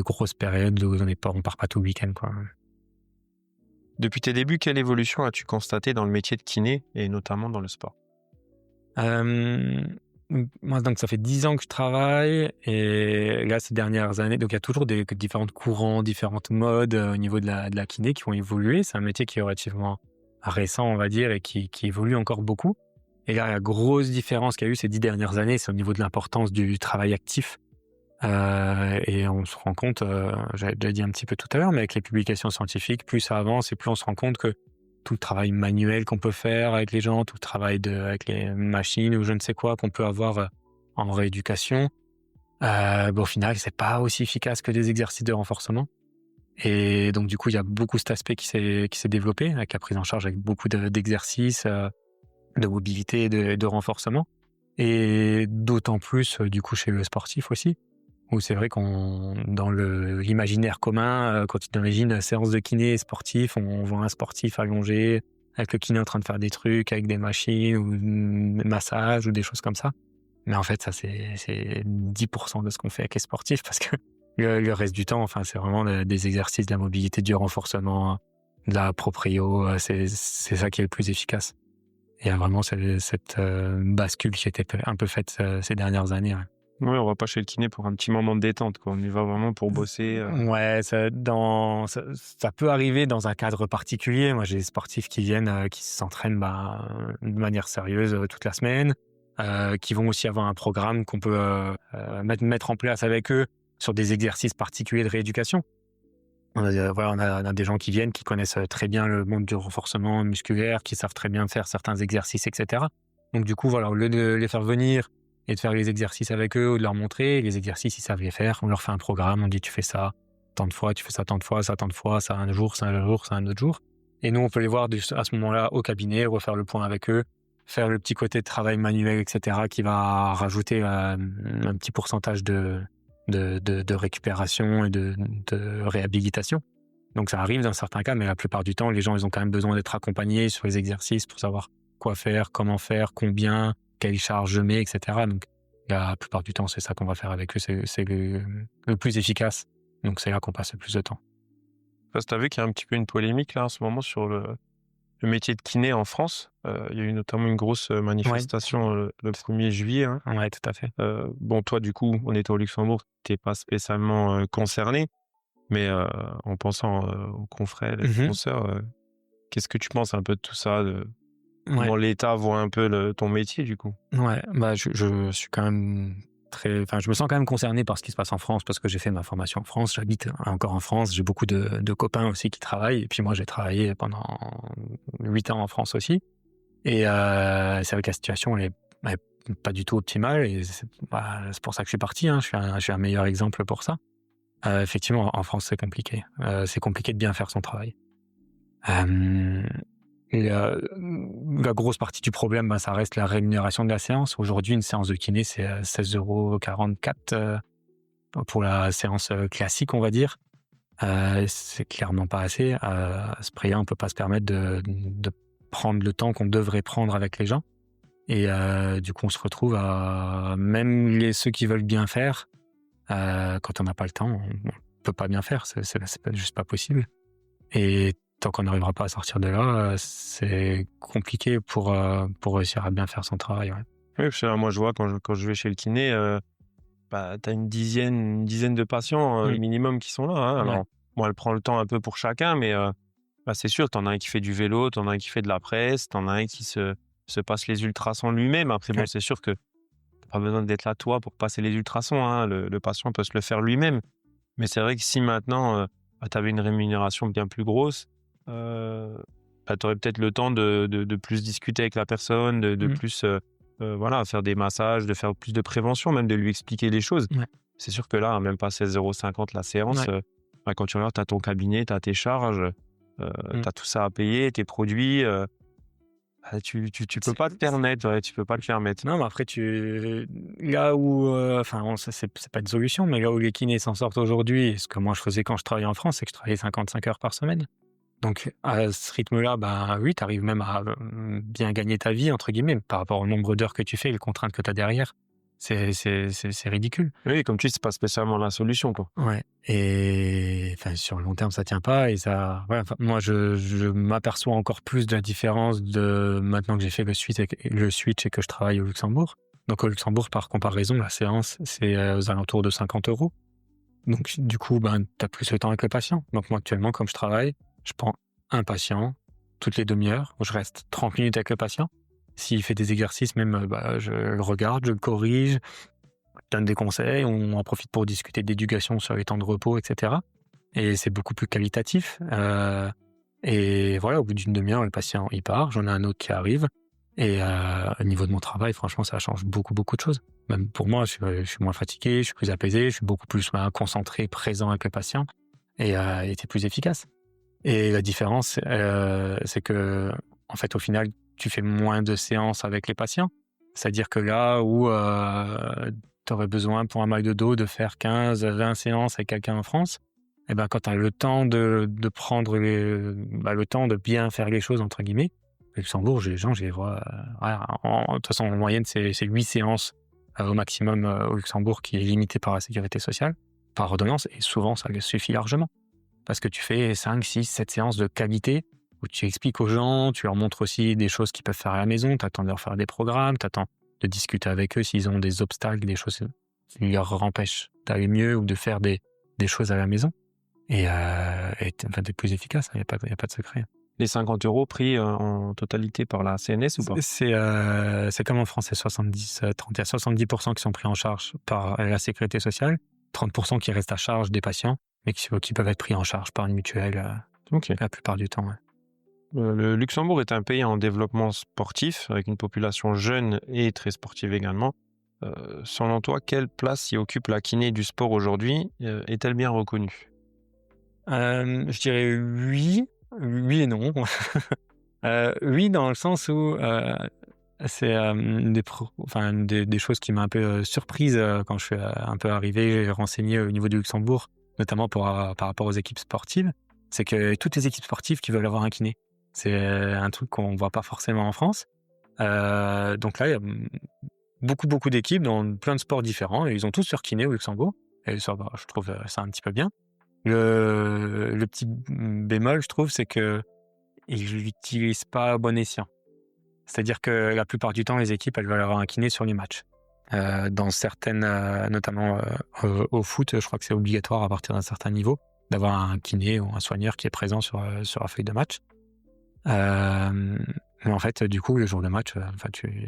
C: grosses périodes où on part pas tout le week-end, quoi.
D: Depuis tes débuts, quelle évolution as-tu constaté dans le métier de kiné et notamment dans le sport?
C: Moi, donc ça fait 10 ans que je travaille et là, ces dernières années, donc il y a toujours des différents courants, différentes modes au niveau de la kiné qui ont évolué. C'est un métier qui est relativement récent, on va dire, et qui évolue encore beaucoup. Et là, la grosse différence qu'il y a eu ces 10 dernières années, c'est au niveau de l'importance du travail actif. Et on se rend compte, j'avais déjà dit un petit peu tout à l'heure, mais avec les publications scientifiques, plus ça avance et plus on se rend compte que tout le travail manuel qu'on peut faire avec les gens, tout le travail avec les machines ou je ne sais quoi qu'on peut avoir en rééducation, au final, c'est pas aussi efficace que des exercices de renforcement. Et donc, du coup, il y a beaucoup cet aspect qui s'est développé avec la prise en charge avec beaucoup d'exercices, de mobilité et de renforcement. Et d'autant plus, du coup, chez le sportif aussi, où c'est vrai dans l'imaginaire commun, quand tu imagines séance de kiné sportif, on voit un sportif allongé, avec le kiné en train de faire des trucs, avec des machines, ou des massages, ou des choses comme ça. Mais en fait, ça, c'est 10% de ce qu'on fait avec les sportifs, parce que le reste du temps, enfin, c'est vraiment des exercices, de la mobilité, du renforcement, de la proprio, c'est ça qui est le plus efficace. Et il y a vraiment cette bascule qui a été un peu faite ces dernières années. Ouais.
D: Oui, on va pas chez le kiné pour un petit moment de détente, quoi. On y va vraiment pour bosser.
C: Ouais, ça peut arriver dans un cadre particulier. Moi, j'ai des sportifs qui viennent, qui s'entraînent de manière sérieuse toute la semaine, qui vont aussi avoir un programme qu'on peut mettre en place avec eux sur des exercices particuliers de rééducation. On a des gens qui viennent, qui connaissent très bien le monde du renforcement musculaire, qui savent très bien faire certains exercices, etc. Donc du coup, voilà, au lieu de les faire venir et de faire les exercices avec eux ou de leur montrer, les exercices, ils savent les faire. On leur fait un programme, on dit tu fais ça tant de fois, tu fais ça tant de fois, ça tant de fois, ça un jour, ça un jour, ça un autre jour. Et nous, on peut les voir à ce moment-là au cabinet, refaire le point avec eux, faire le petit côté de travail manuel, etc., qui va rajouter un petit pourcentage de récupération et de réhabilitation. Donc ça arrive dans certains cas, mais la plupart du temps, les gens, ils ont quand même besoin d'être accompagnés sur les exercices pour savoir quoi faire, comment faire, combien, quelle charge je mets, etc. Donc la plupart du temps, c'est ça qu'on va faire avec eux, c'est le plus efficace. Donc c'est là qu'on passe le plus de temps.
D: Tu as vu qu'il y a un petit peu une polémique là en ce moment sur le métier de kiné en France. Il y a eu notamment une grosse manifestation le 1er juillet. Hein.
C: Ouais, tout à fait.
D: Bon, toi, du coup, on était au Luxembourg, tu n'es pas spécialement concerné, mais en pensant aux confrères et consoeurs, qu'est-ce que tu penses un peu de tout ça, comment l'État voit un peu ton métier, du coup?
C: Ouais, je suis quand même je me sens quand même concerné par ce qui se passe en France, parce que j'ai fait ma formation en France, j'habite encore en France, j'ai beaucoup de copains aussi qui travaillent, et puis moi j'ai travaillé pendant 8 ans en France aussi, et c'est vrai que la situation elle est pas du tout optimale, et c'est pour ça que je suis parti, hein. Je suis un meilleur exemple pour ça. Effectivement, en France, c'est compliqué. C'est compliqué de bien faire son travail. Euh, la grosse partie du problème, ça reste la rémunération de la séance. Aujourd'hui, une séance de kiné, c'est 16,44 € pour la séance classique, on va dire. C'est clairement pas assez. À ce prix-là, on peut pas se permettre de prendre le temps qu'on devrait prendre avec les gens. Et du coup, on se retrouve à même ceux qui veulent bien faire, quand on n'a pas le temps, on peut pas bien faire. C'est juste pas possible. Et tant qu'on n'arrivera pas à sortir de là, c'est compliqué pour réussir à bien faire son travail. Ouais.
D: Oui, parce que moi, je vois quand je vais chez le kiné, tu as une dizaine de patients minimum qui sont là. Hein. Alors, elle prend le temps un peu pour chacun, mais c'est sûr, tu en as un qui fait du vélo, tu en as un qui fait de la presse, tu en as un qui se passe les ultrasons lui-même. Après, bon, c'est sûr que tu n'as pas besoin d'être là, toi, pour passer les ultrasons. Hein. Le patient peut se le faire lui-même. Mais c'est vrai que si maintenant, tu avais une rémunération bien plus grosse, tu aurais peut-être le temps de plus discuter avec la personne, de plus faire des massages, de faire plus de prévention, même de lui expliquer les choses.
C: Ouais.
D: C'est sûr que là, même pas 16,50 € la séance, quand tu regardes, tu as ton cabinet, tu as tes charges, tu as tout ça à payer, tes produits. Tu peux pas te permettre, tu peux pas le permettre.
C: Non, mais après, là où, c'est pas une solution, mais là où les kinés s'en sortent aujourd'hui, ce que moi je faisais quand je travaillais en France, c'est que je travaillais 55 heures par semaine. Donc, à ce rythme-là, oui, tu arrives même à bien gagner ta vie, entre guillemets, par rapport au nombre d'heures que tu fais et les contraintes que tu as derrière. C'est ridicule.
D: Oui, comme tu dis, c'est pas spécialement la solution, quoi.
C: Ouais. Et sur le long terme, ça tient pas. Et ça, moi, je m'aperçois encore plus de la différence de maintenant que j'ai fait le switch et que je travaille au Luxembourg. Donc, au Luxembourg, par comparaison, la séance, c'est aux alentours de 50 €. Donc, du coup, tu as plus le temps avec le patient. Donc, moi, actuellement, comme je travaille, je prends un patient toutes les demi-heures, où je reste 30 minutes avec le patient. S'il fait des exercices, même, je le regarde, je le corrige, je donne des conseils, on en profite pour discuter d'éducation sur les temps de repos, etc. Et c'est beaucoup plus qualitatif. Et voilà, au bout d'une demi-heure, le patient, il part, j'en ai un autre qui arrive. Et au niveau de mon travail, franchement, ça change beaucoup, beaucoup de choses. Même pour moi, je suis moins fatigué, je suis plus apaisé, je suis beaucoup plus concentré, présent avec le patient. Et c'est plus efficace. Et la différence, c'est que, en fait, au final, tu fais moins de séances avec les patients. C'est-à-dire que là où tu aurais besoin pour un mal de dos de faire 15, 20 séances avec quelqu'un en France, quand tu as le temps de prendre le temps de bien faire les choses, entre guillemets, au Luxembourg, les gens, je les vois. De toute façon, en moyenne, c'est 8 séances au maximum au Luxembourg, qui est limité par la sécurité sociale, par ordonnance, et souvent, ça suffit largement. Parce que tu fais 5, 6, 7 séances de qualité où tu expliques aux gens, tu leur montres aussi des choses qu'ils peuvent faire à la maison, tu attends de leur faire des programmes, tu attends de discuter avec eux s'ils ont des obstacles, des choses qui leur empêchent d'aller mieux ou de faire des choses à la maison. Et d'être plus efficace, il n'y a pas de secret.
D: Les 50 € pris en totalité par la CNS ou pas ?
C: C'est comme en France, c'est 70-30. Il y a 70% qui sont pris en charge par la sécurité sociale, 30% qui restent à charge des patients, mais qui peuvent être pris en charge par une mutuelle la plupart du temps. Ouais.
D: Le Luxembourg est un pays en développement sportif, avec une population jeune et très sportive également. Selon toi, quelle place y occupe la kiné du sport aujourd'hui ? Est-elle bien reconnue ?
C: Je dirais oui et non. Oui, dans le sens où c'est des choses qui m'ont un peu surprise quand je suis un peu arrivé, j'ai renseigné au niveau du Luxembourg, notamment par rapport aux équipes sportives, c'est que toutes les équipes sportives qui veulent avoir un kiné. C'est un truc qu'on ne voit pas forcément en France. Donc là, il y a beaucoup d'équipes dans plein de sports différents, et ils ont tous leur kiné au Luxembourg. Et ça, je trouve ça un petit peu bien. Le petit bémol, je trouve, c'est qu'ils ne l'utilisent pas à bon escient. C'est-à-dire que la plupart du temps, les équipes, elles veulent avoir un kiné sur les matchs. Dans certaines, notamment au foot, je crois que c'est obligatoire à partir d'un certain niveau d'avoir un kiné ou un soigneur qui est présent sur la feuille de match. Mais en fait, du coup, le jour de match,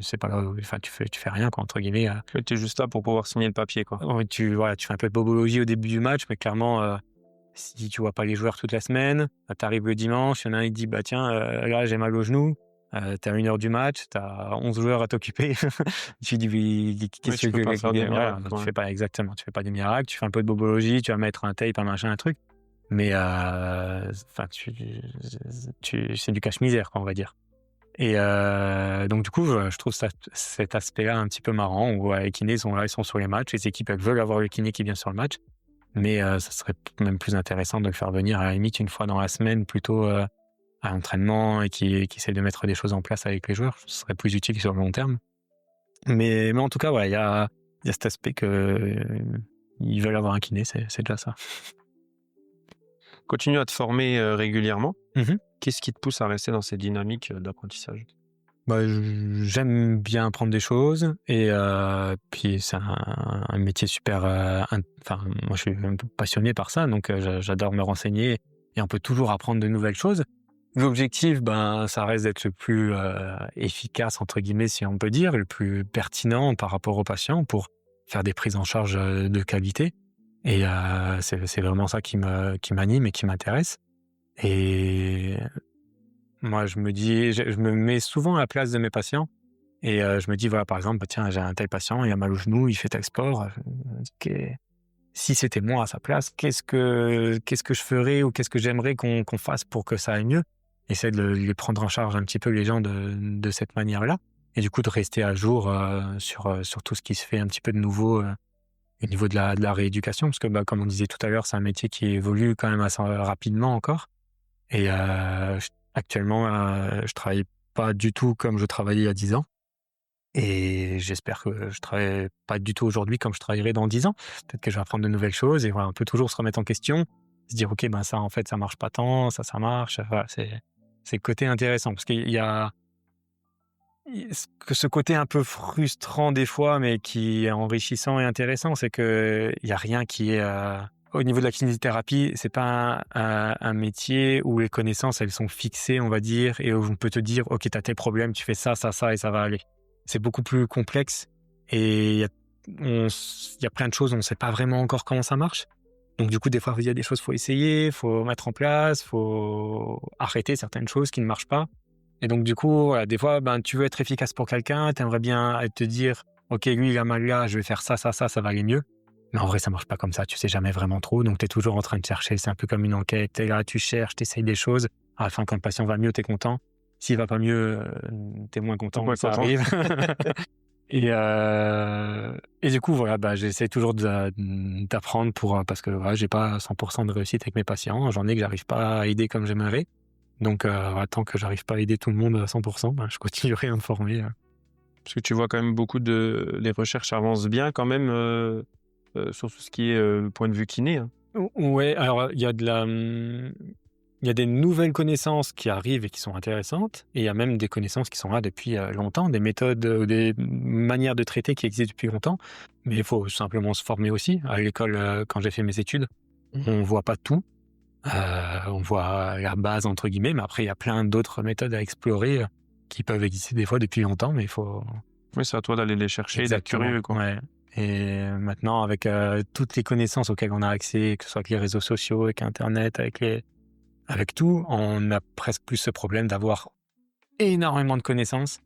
C: c'est pas là, tu fais rien, quoi, entre guillemets.
D: Tu es juste là pour pouvoir signer le papier, quoi.
C: Tu fais un peu de bobologie au début du match, mais clairement, si tu vois pas les joueurs toute la semaine, t'arrives le dimanche, il y en a un qui dit tiens, là j'ai mal au genou, Tu as 1 heure du match, tu as 11 joueurs à t'occuper. Tu dis: «Oui, qu'est-ce
D: tu
C: que
D: peux pas faire des
C: voilà,
D: miracles,
C: tu
D: ouais.
C: fais pas exactement, tu fais pas des miracles, tu fais un peu de bobologie, tu vas mettre un tape, un machin, un truc, mais enfin tu c'est du cache-misère, quoi, on va dire. Et donc du coup, je trouve cet aspect-là un petit peu marrant où les kinés sont là, ils sont sur les matchs, les équipes, elles veulent avoir le kiné qui vient sur le match, mais ça serait même plus intéressant de le faire venir à la limite 1 fois dans la semaine plutôt, à l'entraînement et qui essaie de mettre des choses en place avec les joueurs. Ce serait plus utile sur le long terme. Mais en tout cas, ouais, il y a cet aspect que ils veulent avoir un kiné, c'est déjà ça.
D: Continue à te former régulièrement.
C: Mmh.
D: Qu'est-ce qui te pousse à rester dans cette dynamique d'apprentissage?
C: Bah, j'aime bien apprendre des choses et puis c'est un métier super, enfin, moi, je suis un peu passionné par ça, donc j'adore me renseigner et on peut toujours apprendre de nouvelles choses. L'objectif, ben, ça reste d'être le plus, «efficace» entre guillemets, si on peut dire, le plus pertinent par rapport aux patients pour faire des prises en charge, de qualité et c'est vraiment ça qui m'anime et qui m'intéresse et moi, je me dis je me mets souvent à la place de mes patients et je me dis, voilà, par exemple, bah, tiens, j'ai un tel patient, il a mal au genou, il fait tel sport, OK, si c'était moi à sa place, qu'est-ce que je ferais ou qu'est-ce que j'aimerais qu'on fasse pour que ça aille mieux? Essayer de les prendre en charge un petit peu les gens de cette manière-là et du coup de rester à jour, sur tout ce qui se fait un petit peu de nouveau, au niveau de la rééducation parce que, bah, comme on disait tout à l'heure, c'est un métier qui évolue quand même assez rapidement encore et actuellement, je travaille pas du tout comme je travaillais il y a 10 ans et j'espère que je travaille pas du tout aujourd'hui comme je travaillerai dans 10 ans. Peut-être que je vais apprendre de nouvelles choses et voilà, on peut toujours se remettre en question, se dire: «OK, ben, ça, en fait, ça marche pas tant, ça marche». Voilà, c'est le côté intéressant parce qu'il y a ce côté un peu frustrant des fois, mais qui est enrichissant et intéressant, c'est qu'il y a rien qui est, au niveau de la kinésithérapie, c'est pas un métier où les connaissances, elles sont fixées, on va dire, et où on peut te dire: «OK, tu as tel problème, tu fais ça, ça, ça et ça va aller». C'est beaucoup plus complexe et il y a plein de choses, on ne sait pas vraiment encore comment ça marche. Donc du coup, des fois, il y a des choses, faut essayer, faut mettre en place, faut arrêter certaines choses qui ne marchent pas. Et donc du coup, voilà, des fois, ben, tu veux être efficace pour quelqu'un, tu aimerais bien te dire: «OK, lui, il a mal là, je vais faire ça, ça, ça va aller mieux». Mais en vrai, ça marche pas comme ça, tu sais jamais vraiment trop, donc tu es toujours en train de chercher. C'est un peu comme une enquête, tu es là, tu cherches, tu essayes des choses. À la fin, quand le patient va mieux, tu es content. S'il va pas mieux, tu es moins content,
D: Moins
C: ça
D: content.
C: arrive. Et du coup, voilà, bah, j'essaie toujours d'apprendre parce que, voilà, j'ai pas 100 de réussite avec mes patients. J'en ai que j'arrive pas à aider comme j'aimerais. Donc voilà, tant que j'arrive pas à aider tout le monde à 100, ben, je continuerai à me former.
D: Parce que tu vois quand même les recherches avancent bien quand même sur tout ce qui est point de vue kiné, hein.
C: Ouais, alors il y a des nouvelles connaissances qui arrivent et qui sont intéressantes et il y a même des connaissances qui sont là depuis, longtemps, des méthodes, des manières de traiter qui existent depuis longtemps. Mais il faut simplement se former aussi. À l'école, quand j'ai fait mes études, on voit pas tout. On voit «la base» entre guillemets, mais après il y a plein d'autres méthodes à explorer, qui peuvent exister des fois depuis longtemps, mais il faut
D: Oui, c'est à toi d'aller les chercher, d'être
C: exactement,
D: curieux, quoi.
C: ouais. Et maintenant avec, toutes les connaissances auxquelles on a accès, que ce soit avec les réseaux sociaux, avec internet, avec tout, on a presque plus ce problème d'avoir énormément de connaissances,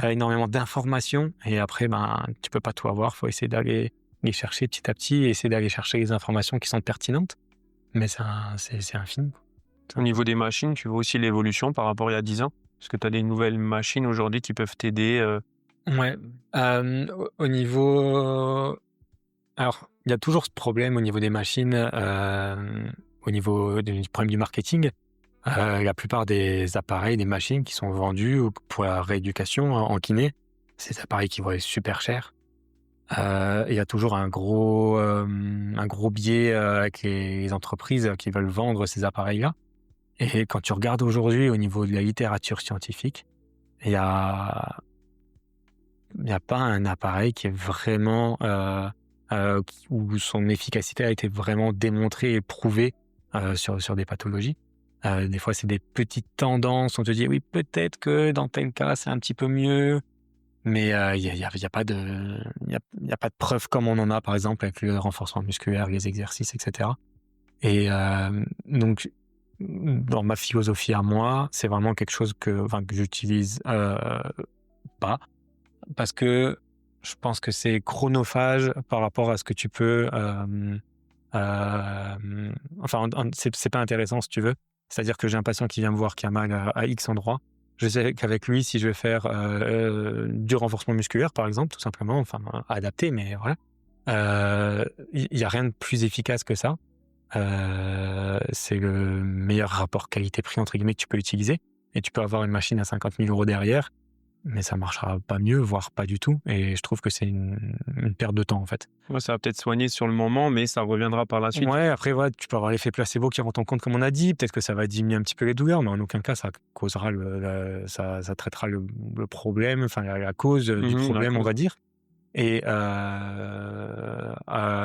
C: énormément d'informations et après, ben, tu peux pas tout avoir. Faut essayer d'aller les chercher petit à petit et essayer d'aller chercher les informations qui sont pertinentes, mais c'est infini, quoi.
D: Au niveau des machines, tu vois aussi l'évolution par rapport à il y a 10 ans? Parce que tu as des nouvelles machines aujourd'hui qui peuvent t'aider.
C: Ouais, au niveau alors, il y a toujours ce problème au niveau des machines, au niveau du problème du marketing. La plupart des appareils, des machines qui sont vendus pour la rééducation en kiné, c'est des appareils qui vont être super chers. Et il y a toujours un gros biais, avec les entreprises qui veulent vendre ces appareils-là. Et quand tu regardes aujourd'hui au niveau de la littérature scientifique, il y a il y a pas un appareil qui est vraiment, où son efficacité a été vraiment démontrée et prouvée, sur des pathologies. Des fois, c'est des petites tendances, on te dit: «Oui, peut-être que dans tel cas, c'est un petit peu mieux», mais il y a pas de preuves comme on en a, par exemple, avec le renforcement musculaire, les exercices et cetera. Et donc dans ma philosophie à moi, c'est vraiment quelque chose que j'utilise pas, parce que je pense que c'est chronophage par rapport à ce que tu peux. C'est pas intéressant si tu veux. C'est-à-dire que j'ai un patient qui vient me voir qui a mal à X endroit. Je sais qu'avec lui, si je vais faire du renforcement musculaire, par exemple, tout simplement, adapté, mais voilà, il y a rien de plus efficace que ça. C'est le meilleur rapport qualité-prix entre guillemets que tu peux utiliser, et tu peux avoir une machine à 50 000 € derrière, mais ça marchera pas mieux, voire pas du tout. Et je trouve que c'est une perte de temps en fait.
D: Ouais, ça va peut-être soigner sur le moment, mais ça reviendra par la suite.
C: Ouais, après voilà, tu peux avoir l'effet placebo qui rentre en compte comme on a dit. Peut-être que ça va diminuer un petit peu les douleurs, mais en aucun cas ça causera ça traitera le problème, la cause du
D: La
C: problème, on
D: cause.
C: va dire. Et à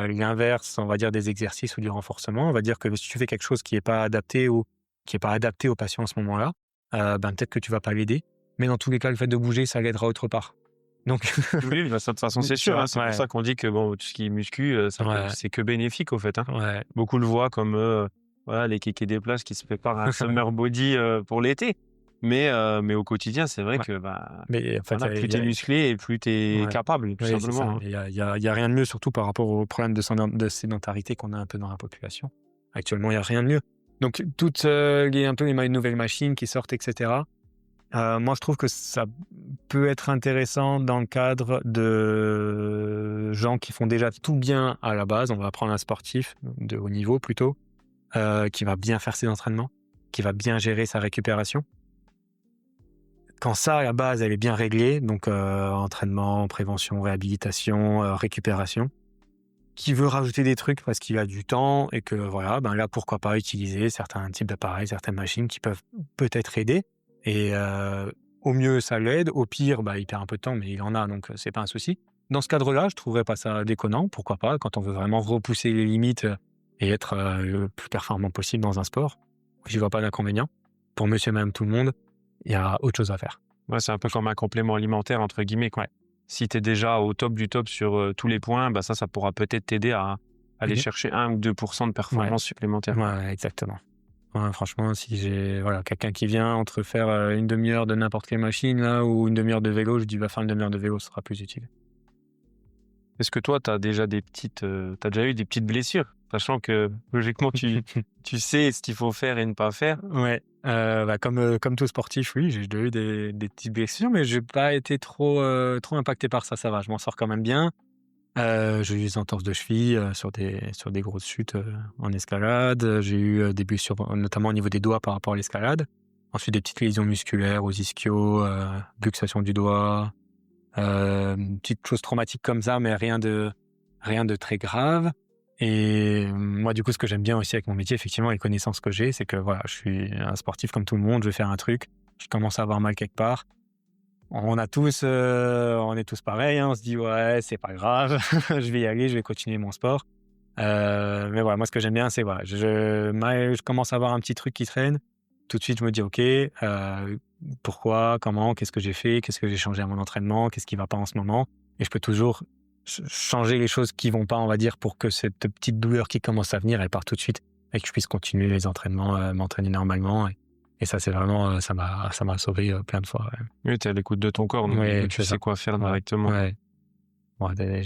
C: l'inverse, on va dire des exercices ou du renforcement, on va dire que si tu fais quelque chose qui est pas adapté ou qui est pas adapté au patient à ce moment-là, peut-être que tu vas pas l'aider. Mais dans tous les cas, le fait de bouger, ça l'aidera autre part. Donc
D: Oui, bah, ça, de toute façon, c'est
C: Tu
D: sûr,
C: vois,
D: hein. C'est
C: ouais.
D: pour ça qu'on dit que bon, tout ce qui est muscu,
C: Ouais.
D: c'est que bénéfique au fait, hein.
C: Ouais.
D: Beaucoup le voient comme voilà, les kékés des plages qui se préparent à un summer body pour l'été. Mais au quotidien, c'est vrai
C: Ouais.
D: que
C: Mais en fait,
D: voilà, plus
C: il y
D: t'es
C: a
D: musclé et plus t'es
C: Ouais.
D: capable, tout
C: Oui, c'est
D: simplement,
C: ça.
D: hein.
C: Il y a rien de mieux, surtout par rapport au problème de sédentarité qu'on a un peu dans la population. Actuellement, il y a rien de mieux. Donc toutes les nouvelles machines qui sortent, et cetera. Moi, je trouve que ça peut être intéressant dans le cadre de gens qui font déjà tout bien à la base. On va prendre un sportif de haut niveau plutôt, qui va bien faire ses entraînements, qui va bien gérer sa récupération. Quand ça, à la base, elle est bien réglée, donc entraînement, prévention, réhabilitation, récupération, qui veut rajouter des trucs parce qu'il a du temps et que voilà, là, pourquoi pas utiliser certains types d'appareils, certaines machines qui peuvent peut-être aider. Et au mieux, ça l'aide. Au pire, il perd un peu de temps, mais il en a, donc c'est pas un souci. Dans ce cadre-là, je trouverais pas ça déconnant. Pourquoi pas, quand on veut vraiment repousser les limites et être le plus performant possible dans un sport. J'y vois pas d'inconvénient. Pour monsieur et madame tout le monde, il y a autre chose à faire.
D: Ouais, c'est un peu comme un complément alimentaire, entre guillemets, quoi.
C: Ouais.
D: Si tu es déjà au top du top sur tous les points, ça pourra peut-être t'aider à aller
C: Mhm.
D: chercher 1 ou 2% de performance supplémentaire.
C: Ouais, exactement. Ouais, franchement, si j'ai quelqu'un qui vient entre faire une demi-heure de n'importe quelle machine là, ou une demi-heure de vélo, je dis va faire une demi-heure de vélo, ce sera plus utile.
D: Est-ce que toi, tu as déjà eu des petites blessures? Sachant que, logiquement, tu sais ce qu'il faut faire et ne pas faire.
C: Ouais, comme tout sportif, oui, j'ai déjà eu des petites blessures, mais j'ai pas été trop impacté par ça, ça va, je m'en sors quand même bien. J'ai eu des entorses de cheville sur des grosses chutes en escalade. J'ai eu des blessures, notamment au niveau des doigts par rapport à l'escalade. Ensuite, des petites lésions musculaires aux ischios, luxation du doigt, petites choses traumatiques comme ça, mais rien de très grave. Et moi, du coup, ce que j'aime bien aussi avec mon métier, effectivement, les connaissances que j'ai, c'est que voilà, je suis un sportif comme tout le monde, je vais faire un truc, je commence à avoir mal quelque part. On est tous pareils, hein, on se dit ouais, c'est pas grave, je vais y aller, je vais continuer mon sport. Mais voilà, moi ce que j'aime bien, c'est voilà, je commence à avoir un petit truc qui traîne. Tout de suite, je me dis ok, pourquoi, comment, qu'est-ce que j'ai fait, qu'est-ce que j'ai changé à mon entraînement, qu'est-ce qui va pas en ce moment, et je peux toujours changer les choses qui vont pas, on va dire, pour que cette petite douleur qui commence à venir, elle parte tout de suite et que je puisse continuer les entraînements, m'entraîner normalement. Et ça, c'est vraiment, ça m'a sauvé plein de fois. Ouais.
D: Oui, tu es à l'écoute de ton corps, donc
C: Ouais,
D: tu
C: c'est
D: sais
C: ça.
D: quoi faire
C: Ouais.
D: directement.
C: Ouais. Bon, après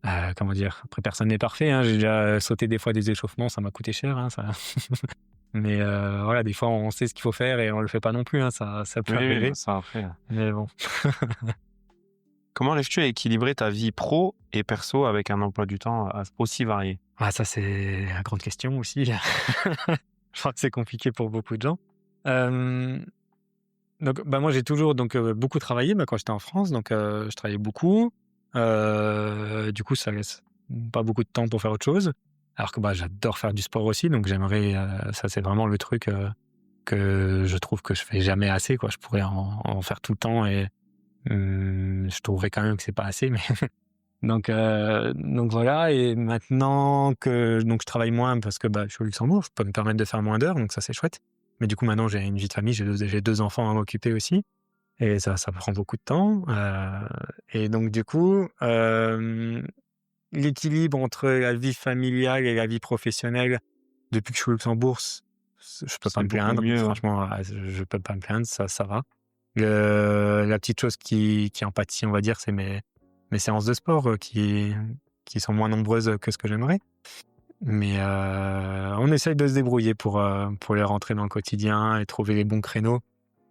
C: après personne n'est parfait, hein. J'ai déjà sauté des fois des échauffements, ça m'a coûté cher, hein, ça. Mais voilà, des fois, on sait ce qu'il faut faire et on le fait pas non plus, hein, ça peut
D: Oui,
C: arriver.
D: ça après.
C: Mais bon.
D: Comment arrives-tu à équilibrer ta vie pro et perso avec un emploi du temps aussi varié?
C: Ah, ça, c'est la grande question aussi. Je crois que c'est compliqué pour beaucoup de gens. Donc, moi, j'ai toujours beaucoup travaillé quand j'étais en France. Donc, je travaillais beaucoup. Du coup, ça laisse pas beaucoup de temps pour faire autre chose. Alors que j'adore faire du sport aussi. Donc, j'aimerais. Ça, c'est vraiment le truc que je trouve que je fais jamais assez, quoi. Je pourrais en faire tout le temps et je trouverais quand même que c'est pas assez. Mais donc voilà. Et maintenant que je travaille moins parce que je suis au Luxembourg, je peux me permettre de faire moins d'heures. Donc, ça, c'est chouette. Mais du coup, maintenant, j'ai une vie de famille, j'ai 2 enfants à m'occuper aussi. Et ça prend beaucoup de temps. Et donc, du coup, l'équilibre entre la vie familiale et la vie professionnelle, depuis que je suis au Luxembourg, je peux
D: C'est
C: pas me
D: beaucoup
C: plaindre.
D: mieux, ouais.
C: Franchement, je peux pas me plaindre, ça va. La petite chose qui en pâtit, on va dire, c'est mes séances de sport qui sont moins nombreuses que ce que j'aimerais. Mais on essaye de se débrouiller pour les rentrer dans le quotidien et trouver les bons créneaux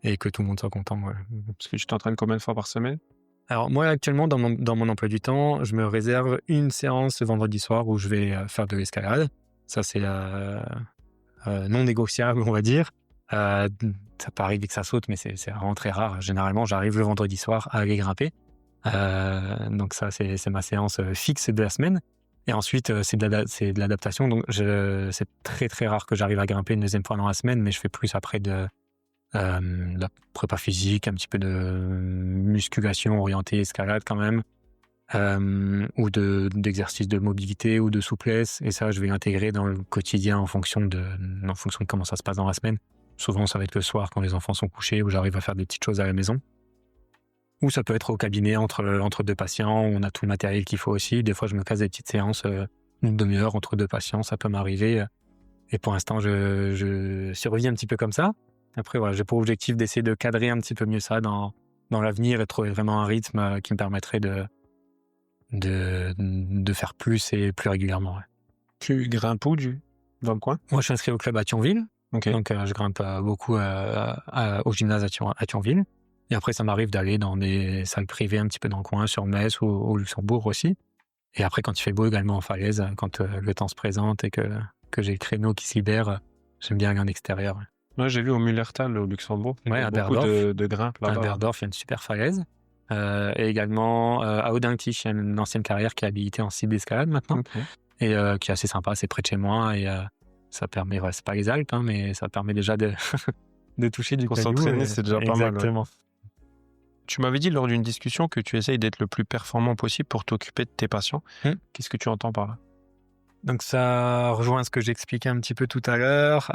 C: et que tout le monde soit content. Ouais.
D: Parce que tu t'entraînes combien de fois par semaine?
C: Alors moi, actuellement, dans mon emploi du temps, je me réserve une séance le vendredi soir où je vais faire de l'escalade. Ça, c'est non négociable, on va dire. Ça peut arriver que ça saute, mais c'est vraiment très rare. Généralement, j'arrive le vendredi soir à aller grimper. Donc ça, c'est ma séance fixe de la semaine. Et ensuite, c'est de l'adaptation. Donc c'est très très rare que j'arrive à grimper une deuxième fois dans la semaine, mais je fais plus après de la prépa physique, un petit peu de musculation orientée escalade quand même, ou d'exercices de mobilité ou de souplesse. Et ça, je vais l'intégrer dans le quotidien en fonction de comment ça se passe dans la semaine. Souvent, ça va être le soir quand les enfants sont couchés, où j'arrive à faire des petites choses à la maison. Ou ça peut être au cabinet entre deux patients, où on a tout le matériel qu'il faut aussi. Des fois, je me casse des petites séances, une demi-heure entre deux patients, ça peut m'arriver. Et pour l'instant, je survis un petit peu comme ça. Après, voilà, j'ai pour objectif d'essayer de cadrer un petit peu mieux ça dans l'avenir et de trouver vraiment un rythme qui me permettrait de faire plus et plus régulièrement. Ouais.
D: Tu grimpes où dans le coin?
C: Moi, je suis inscrit au club à Thionville.
D: Ok.
C: Donc, je grimpe beaucoup au gymnase à Thionville. Et après, ça m'arrive d'aller dans des salles privées un petit peu dans le coin, sur Metz ou au Luxembourg aussi. Et après, quand il fait beau, également en falaise, quand le temps se présente et que j'ai le créneau qui se libère, j'aime bien aller en extérieur. Ouais.
D: Moi, j'ai vu au Mullertal, au Luxembourg.
C: Ouais,
D: il y a
C: à
D: beaucoup
C: Berdorf.
D: de grimpes
C: À
D: là-bas.
C: Berdorf, il y a une super falaise. Et également à Audingtisch, il y a une ancienne carrière qui est habilitée en site d'escalade maintenant.
D: Ok.
C: Et qui est assez sympa, c'est près de chez moi. Et ça permet, c'est pas les Alpes, hein, mais ça permet déjà de toucher du
D: Pour
C: caillou.
D: s'entraîner, c'est déjà pas mal, ouais.
C: Exactement.
D: Tu m'avais dit lors d'une discussion que tu essayes d'être le plus performant possible pour t'occuper de tes patients. Qu'est-ce que tu entends par là?
C: Donc ça rejoint ce que j'expliquais un petit peu tout à l'heure.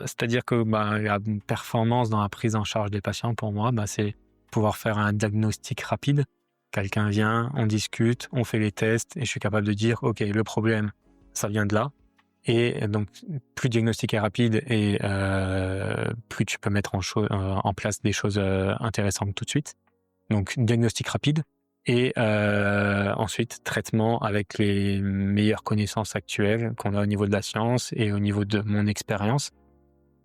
C: C'est-à-dire que la performance dans la prise en charge des patients, pour moi, c'est pouvoir faire un diagnostic rapide. Quelqu'un vient, on discute, on fait les tests et je suis capable de dire, OK, le problème, ça vient de là. Et donc, plus le diagnostic est rapide et plus tu peux mettre en place des choses intéressantes tout de suite. Donc, diagnostic rapide et ensuite, traitement avec les meilleures connaissances actuelles qu'on a au niveau de la science et au niveau de mon expérience.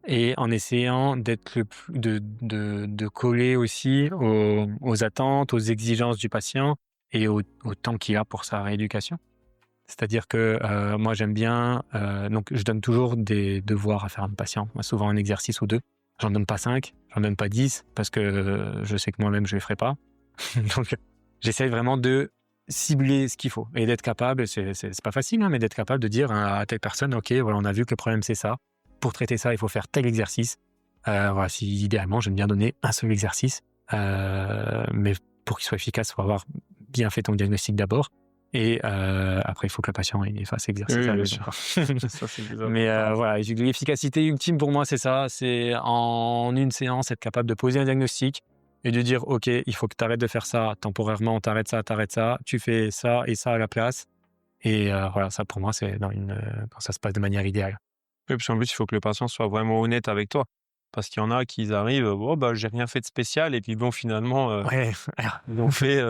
C: Et en essayant d'être de coller aussi aux attentes, aux exigences du patient et au temps qu'il a pour sa rééducation. C'est-à-dire que moi, j'aime bien... donc, je donne toujours des devoirs à faire à un patient, souvent un exercice ou deux. J'en donne pas 5, j'en donne pas 10, parce que je sais que moi-même, je les ferai pas. Donc, j'essaie vraiment de cibler ce qu'il faut et d'être capable, c'est pas facile, hein, mais d'être capable de dire à telle personne, OK, voilà, on a vu que le problème, c'est ça. Pour traiter ça, il faut faire tel exercice. Voilà, si idéalement, j'aime bien donner un seul exercice. Mais pour qu'il soit efficace, il faut avoir bien fait ton diagnostic d'abord. Et après, il faut que le patient il fasse exercice.
D: Oui,
C: à
D: bien
C: lui.
D: sûr. Ça, c'est bizarre.
C: Mais voilà, l'efficacité ultime pour moi, c'est ça. C'est en une séance, être capable de poser un diagnostic et de dire, OK, il faut que tu arrêtes de faire ça temporairement, t'arrêtes ça, tu fais ça et ça à la place. Et voilà, ça pour moi, c'est quand ça se passe de manière idéale.
D: Oui, parce qu'en plus, il faut que le patient soit vraiment honnête avec toi. Parce qu'il y en a qui arrivent, j'ai rien fait de spécial, et puis bon, finalement,
C: Ouais,
D: ils ont fait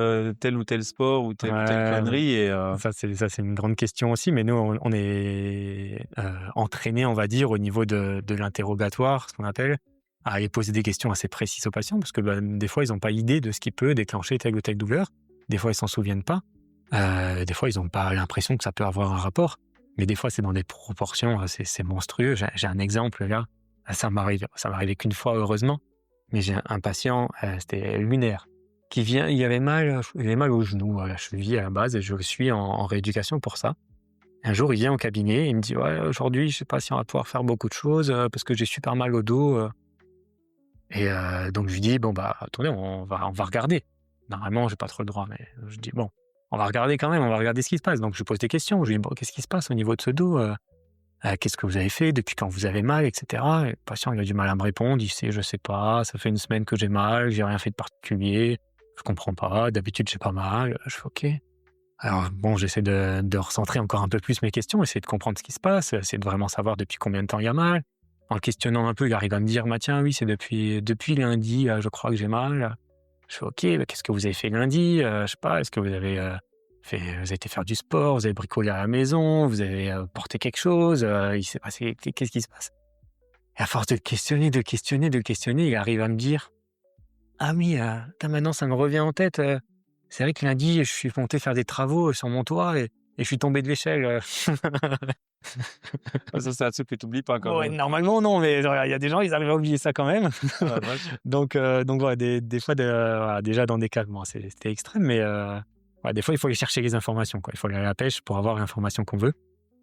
D: tel ou tel sport ou telle ou telle connerie. Et,
C: ça c'est une grande question aussi, mais nous, on est entraînés, on va dire, au niveau de l'interrogatoire, ce qu'on appelle, à aller poser des questions assez précises aux patients, parce que des fois, ils n'ont pas idée de ce qui peut déclencher telle ou telle douleur. Des fois, ils s'en souviennent pas. Des fois, ils n'ont pas l'impression que ça peut avoir un rapport. Mais des fois, c'est dans des proportions, c'est monstrueux. J'ai un exemple là. Ça m'arrivait qu'une fois, heureusement. Mais j'ai un patient, c'était lunaire, qui vient, il avait mal au genou, à la cheville à la base, et je le suis en rééducation pour ça. Un jour, il vient au cabinet, et il me dit, ouais, aujourd'hui, je sais pas si on va pouvoir faire beaucoup de choses, parce que j'ai super mal au dos. Et donc, je lui dis, attendez, on va regarder. Normalement, j'ai pas trop le droit, mais je dis, bon, on va regarder quand même, on va regarder ce qui se passe. Donc, je pose des questions. Je lui dis, qu'est-ce qui se passe au niveau de ce dos? Qu'est-ce que vous avez fait? Depuis quand vous avez mal, etc. Et le patient, il a du mal à me répondre. Il sait, je sais pas, ça fait une semaine que j'ai mal, j'ai rien fait de particulier, je comprends pas, d'habitude, j'ai pas mal. Je fais OK. Alors bon, j'essaie de recentrer encore un peu plus mes questions, essayer de comprendre ce qui se passe, essayer de vraiment savoir depuis combien de temps il y a mal. En le questionnant un peu, il arrive à me dire: «Bah, tiens, oui, c'est depuis lundi, je crois que j'ai mal». Je fais: «OK, bah, qu'est-ce que vous avez fait lundi?» Je sais pas, est-ce que vous avez, vous avez été faire du sport? Vous avez bricolé à la maison? Vous avez, porté quelque chose? Il s'est passé qu'est-ce qui se passe? Et à force de le questionner, de le questionner, de le questionner, il arrive à me dire: «Ah oui, putain, maintenant ça me revient en tête, c'est vrai que lundi, je suis monté faire des travaux sur mon toit et je suis tombé de l'échelle,
D: Ah, ça, c'est un truc que tu oublies pas quand
C: Ouais,
D: même.
C: normalement non, mais genre il y a des gens, ils arrivent à oublier ça quand même.
D: Ah la vache.
C: Donc ouais, des fois voilà, déjà dans des cas, bon c'était extrême, mais ouais, des fois il faut aller chercher les informations, quoi. Il faut aller à la pêche pour avoir l'information qu'on veut.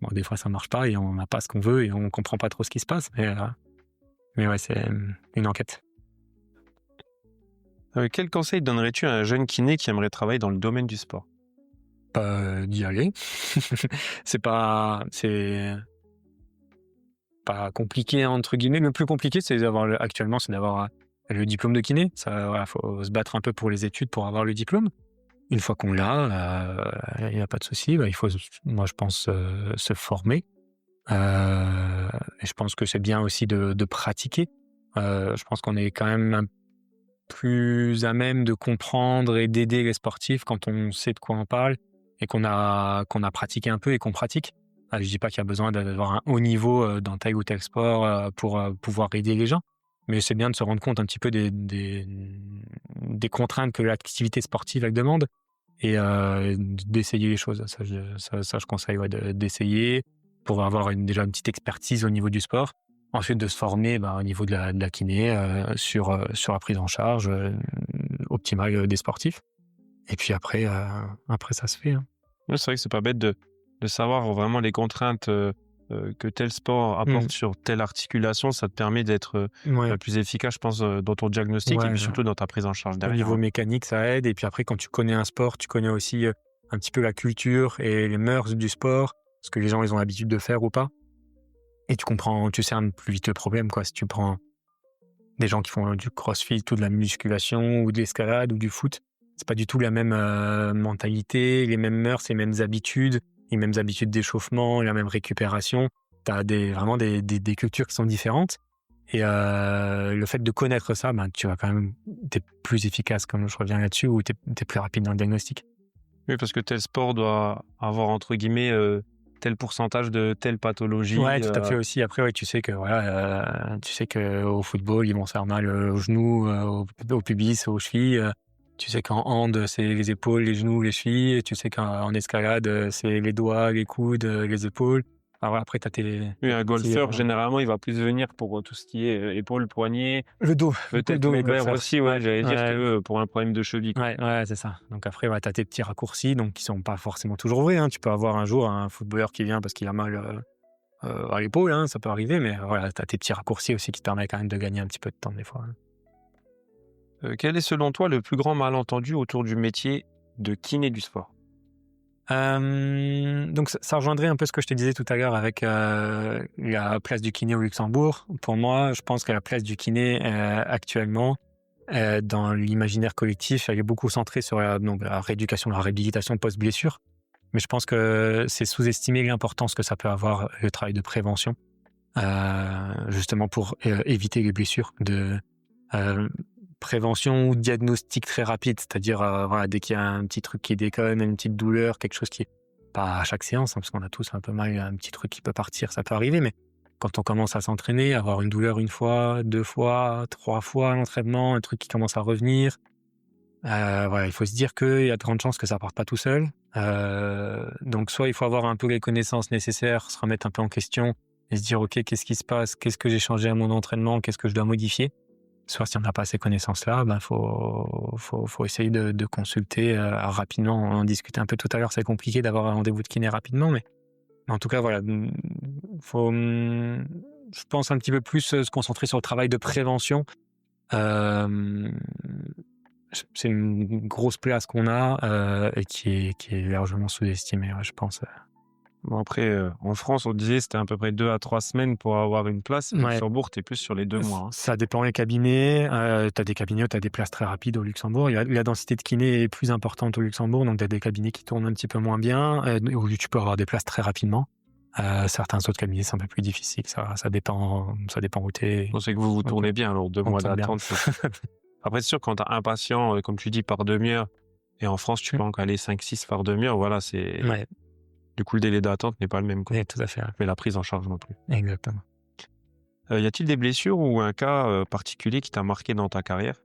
C: Bon, des fois ça marche pas et on n'a pas ce qu'on veut et on comprend pas trop ce qui se passe, mais ouais, c'est, une enquête.
D: Quel conseil donnerais-tu à un jeune kiné qui aimerait travailler dans le domaine du sport?
C: D'y aller. C'est pas compliqué entre guillemets. Le plus compliqué, c'est actuellement, c'est d'avoir le diplôme de kiné. Ça, voilà, faut se battre un peu pour les études pour avoir le diplôme. Une fois qu'on l'a, il y a pas de souci. Bah, il faut, moi, je pense, se former. Et je pense que c'est bien aussi de pratiquer. Je pense qu'on est quand même plus à même de comprendre et d'aider les sportifs quand on sait de quoi on parle et qu'on a pratiqué un peu et qu'on pratique. Je dis pas qu'il y a besoin d'avoir un haut niveau dans tel ou tel sport pour pouvoir aider les gens, mais c'est bien de se rendre compte un petit peu des contraintes que l'activité sportive elle demande et d'essayer les choses. Ça, je conseille, ouais, d'essayer pour avoir déjà une petite expertise au niveau du sport. Ensuite, de se former au niveau de la kiné sur la prise en charge optimale des sportifs. Et puis après ça se fait, hein.
D: Ouais, c'est vrai que c'est pas bête de savoir vraiment les contraintes que tel sport
C: Mmh.
D: apporte sur telle articulation. Ça te permet d'être
C: Ouais,
D: plus efficace, je pense, dans ton diagnostic et
C: ouais,
D: puis surtout dans ta prise en charge
C: au
D: derrière,
C: niveau
D: hein.
C: mécanique, ça aide. Et puis après, quand tu connais un sport, tu connais aussi un petit peu la culture et les mœurs du sport, ce que les gens ils ont l'habitude de faire ou pas. Et tu cernes plus vite le problème, quoi. Si tu prends des gens qui font du crossfit ou de la musculation ou de l'escalade ou du foot, c'est pas du tout la même mentalité, les mêmes mœurs, les mêmes habitudes d'échauffement, la même récupération. Tu as vraiment des cultures qui sont différentes. Et le fait de connaître ça, tu vas quand même, t'es plus efficace, comme je reviens là-dessus, ou t'es plus rapide dans le diagnostic.
D: Oui, parce que tel sport doit avoir entre guillemets tel pourcentage de telle pathologie.
C: Ouais, tout à fait aussi. Après, ouais, tu sais que voilà, tu sais que au football, ils vont se faire mal aux genoux, au pubis, aux chevilles. Tu sais qu'en hand, c'est les épaules, les genoux, les chevilles. Et tu sais qu'en escalade, c'est les doigts, les coudes, les épaules. Alors voilà, après,
D: Oui,
C: t'as
D: un
C: tes petits,
D: golfeur, généralement, il va plus venir pour tout ce qui est épaules, poignets,
C: le dos, beaucoup le
D: peut-être
C: dos, les
D: lombaire
C: golfeurs.
D: aussi. Ouais, j'allais dire
C: Ouais,
D: que pour un problème de cheville, quoi.
C: ouais, c'est ça. Donc après, ouais, t'as tes petits raccourcis, donc qui sont pas forcément toujours vrais, hein. Tu peux avoir un jour un footballeur qui vient parce qu'il a mal à l'épaule, hein, ça peut arriver, mais voilà, t'as tes petits raccourcis aussi qui te permettent quand même de gagner un petit peu de temps des fois, hein.
D: Quel est selon toi le plus grand malentendu autour du métier de kiné du sport?
C: Donc ça rejoindrait un peu ce que je te disais tout à l'heure avec la place du kiné au Luxembourg. Pour moi, je pense que la place du kiné actuellement, dans l'imaginaire collectif, elle est beaucoup centrée sur la rééducation, la réhabilitation post-blessure. Mais je pense que c'est sous-estimer l'importance que ça peut avoir, le travail de prévention, justement pour éviter les blessures. Euh, Prévention ou diagnostic très rapide, c'est-à-dire voilà, dès qu'il y a un petit truc qui déconne, une petite douleur, quelque chose qui, pas à chaque séance, hein, parce qu'on a tous un peu mal, un petit truc qui peut partir, ça peut arriver, mais quand on commence à s'entraîner, avoir une douleur une fois, 2 fois, 3 fois à l'entraînement, un truc qui commence à revenir, voilà, il faut se dire qu'il y a de grandes chances que ça parte pas tout seul. Donc soit il faut avoir un peu les connaissances nécessaires, se remettre un peu en question et se dire: «OK, qu'est-ce qui se passe? Qu'est-ce que j'ai changé à mon entraînement? Qu'est-ce que je dois modifier?» Soit si on n'a pas ces connaissances-là, faut essayer de consulter rapidement. On en discutait un peu tout à l'heure, c'est compliqué d'avoir un rendez-vous de kiné rapidement, mais en tout cas, voilà, faut, je pense un petit peu plus se concentrer sur le travail de prévention. Hem, c'est une grosse place qu'on a et qui est largement sous-estimée, ouais, je pense.
D: Bon, après, en France, on disait c'était à peu près 2 à 3 semaines pour avoir une place. Au
C: Ouais.
D: Luxembourg, tu es plus sur les 2 mois.
C: Ça dépend des cabinets. Tu as des cabinets où tu as des places très rapides au Luxembourg. La densité de kinés est plus importante au Luxembourg, donc tu as des cabinets qui tournent un petit peu moins bien, où tu peux avoir des places très rapidement. Certains autres cabinets, c'est un peu plus difficile. Ça dépend où tu es.
D: On sait que vous tournez bien, alors 2 mois
C: tourne bien.
D: d'attente. Après, c'est sûr, quand tu as un patient, comme tu dis, par demi-heure, et en France, tu peux en caler 5-6 par demi-heure, voilà, c'est...
C: Ouais,
D: Du coup, le délai d'attente n'est pas le même, quoi.
C: ouais, tout à fait.
D: Mais la prise en charge non plus.
C: Exactement.
D: Y a-t-il des blessures ou un cas particulier qui t'a marqué dans ta carrière?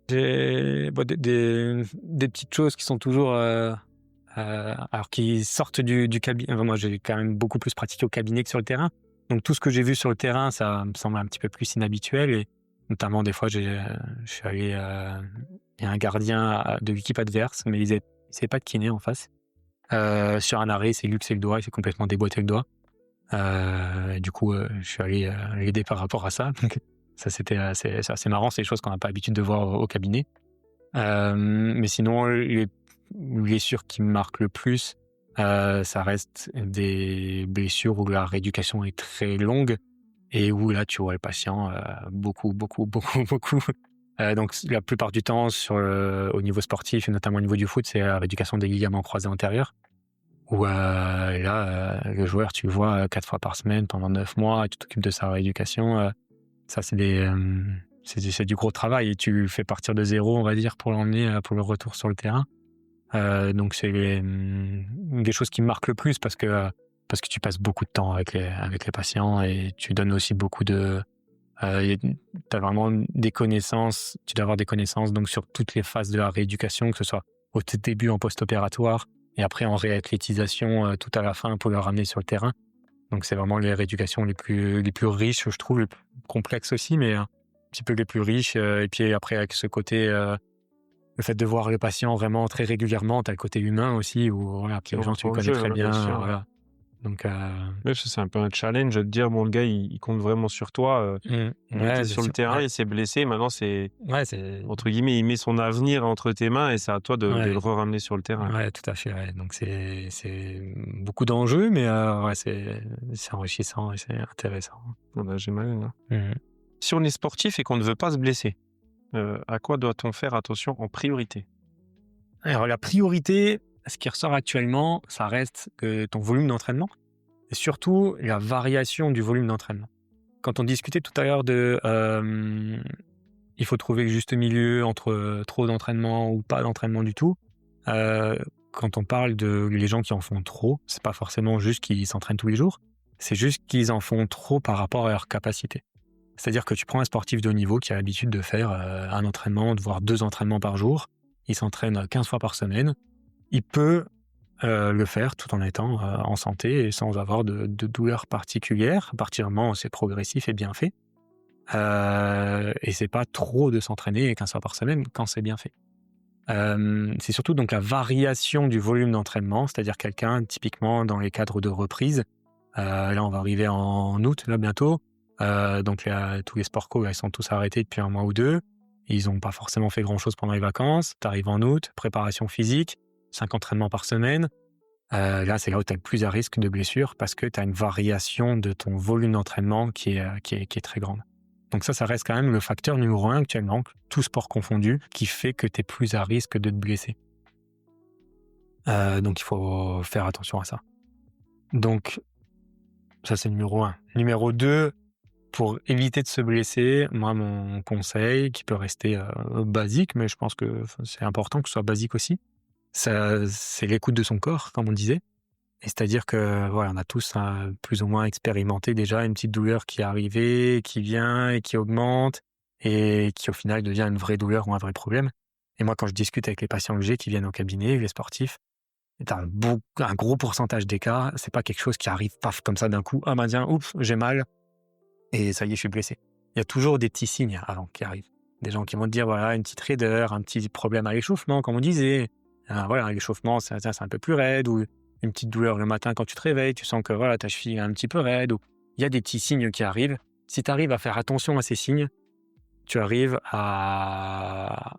C: J'ai des petites choses qui sont toujours alors qui sortent du cabinet. Moi, j'ai quand même beaucoup plus pratiqué au cabinet que sur le terrain. Donc tout ce que j'ai vu sur le terrain, ça me semble un petit peu plus inhabituel. Et notamment, des fois, je suis allé. Il y a un gardien de l'équipe adverse, mais il n'avait pas de kiné en face. Sur un arrêt, il s'est luxé le doigt, il s'est complètement déboîté le doigt. Et du coup, je suis allé l'aider par rapport à ça. Donc, ça, c'est assez marrant. C'est des choses qu'on n'a pas l'habitude de voir au cabinet. Mais sinon, les blessures qui me marquent le plus, ça reste des blessures où la rééducation est très longue et où là, tu vois le patient beaucoup. Donc, la plupart du temps, au niveau sportif et notamment au niveau du foot, c'est la rééducation des ligaments croisés antérieurs. Où là, le joueur, tu le vois 4 fois par semaine pendant 9 mois, et tu t'occupes de sa rééducation. Ça, c'est du gros travail et tu le fais partir de zéro, on va dire, pour l'emmener pour le retour sur le terrain. Donc, c'est des choses qui me marquent le plus parce que tu passes beaucoup de temps avec les patients et tu donnes aussi beaucoup de... t'as vraiment des connaissances, tu dois avoir des connaissances donc, sur toutes les phases de la rééducation, que ce soit au début en post-opératoire, et après en réathlétisation tout à la fin pour le ramener sur le terrain. Donc c'est vraiment les rééducations les plus riches, je trouve, les plus complexes aussi, mais un petit peu les plus riches. Et puis après avec ce côté, le fait de voir les patients vraiment très régulièrement, tu as le côté humain aussi, où voilà, puis les gens tu les connais très bien. Voilà. Donc,
D: Ouais, c'est un peu un challenge de te dire, bon, le gars, il compte vraiment sur toi. Il était sur le terrain, il s'est blessé. Maintenant, c'est, entre guillemets, il met son avenir entre tes mains et c'est à toi de le ramener sur le terrain.
C: Ouais, tout à fait. Ouais. Donc, c'est beaucoup d'enjeux, mais c'est enrichissant et c'est intéressant.
D: Bah, j'imagine. Si on est sportif et qu'on ne veut pas se blesser, à quoi doit-on faire attention en priorité?
C: Alors, la priorité, ce qui ressort actuellement, ça reste ton volume d'entraînement et surtout la variation du volume d'entraînement. Quand on discutait tout à l'heure il faut trouver le juste milieu entre trop d'entraînement ou pas d'entraînement du tout. Quand on parle de les gens qui en font trop, c'est pas forcément juste qu'ils s'entraînent tous les jours, c'est juste qu'ils en font trop par rapport à leur capacité. C'est-à-dire que tu prends un sportif de haut niveau qui a l'habitude de faire un entraînement, voire 2 entraînements par jour, il s'entraîne 15 fois par semaine, il peut le faire tout en étant en santé et sans avoir de douleurs particulières. À partir du moment où c'est progressif et bien fait. Et c'est pas trop de s'entraîner 15 fois par semaine quand c'est bien fait. C'est surtout donc la variation du volume d'entraînement, c'est-à-dire quelqu'un typiquement dans les cadres de reprise. Là, on va arriver en août là bientôt. Donc tous les sport co, ils sont tous arrêtés depuis 1 mois ou 2. Ils n'ont pas forcément fait grand-chose pendant les vacances. Tu arrives en août, préparation physique, 5 entraînements par semaine. Là, c'est là où tu as le plus à risque de blessure parce que tu as une variation de ton volume d'entraînement qui est très grande. Donc ça reste quand même le facteur numéro 1 actuellement, tout sport confondu, qui fait que tu es plus à risque de te blesser. Donc il faut faire attention à ça. Donc ça, c'est numéro 1. Numéro 2, pour éviter de se blesser, moi, mon conseil, qui peut rester basique, mais je pense que c'est important que ce soit basique aussi, c'est l'écoute de son corps, comme on disait. Et c'est-à-dire que voilà, on a tous plus ou moins expérimenté déjà une petite douleur qui est arrivée, qui vient et qui augmente, et qui au final devient une vraie douleur ou un vrai problème. Et moi, quand je discute avec les patients que j'ai qui viennent au cabinet, les sportifs, t'as un gros pourcentage des cas, c'est pas quelque chose qui arrive paf comme ça d'un coup. Ah ben tiens, oups, j'ai mal, et ça y est, je suis blessé. Il y a toujours des petits signes avant qui arrivent. Des gens qui vont te dire, voilà, une petite raideur, un petit problème à l'échauffement, comme on disait. Voilà, l'échauffement, c'est un peu plus raide, ou une petite douleur le matin quand tu te réveilles, tu sens que voilà, ta cheville est un petit peu raide. Il y a des petits signes qui arrivent. Si tu arrives à faire attention à ces signes, tu arrives à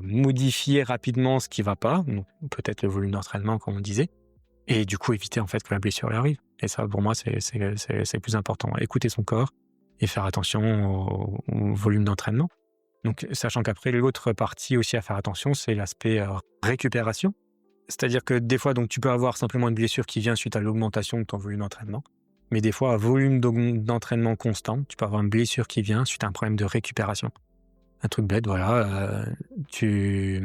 C: modifier rapidement ce qui ne va pas, donc peut-être le volume d'entraînement, comme on disait, Et du coup, éviter en fait que la blessure arrive. Et ça, pour moi, c'est le plus important. Écouter son corps et faire attention au volume d'entraînement. Donc, sachant qu'après, l'autre partie aussi à faire attention, c'est l'aspect récupération. C'est-à-dire que des fois, donc, tu peux avoir simplement une blessure qui vient suite à l'augmentation de ton volume d'entraînement. Mais des fois, à volume d'entraînement constant, tu peux avoir une blessure qui vient suite à un problème de récupération. Un truc bête, voilà, tu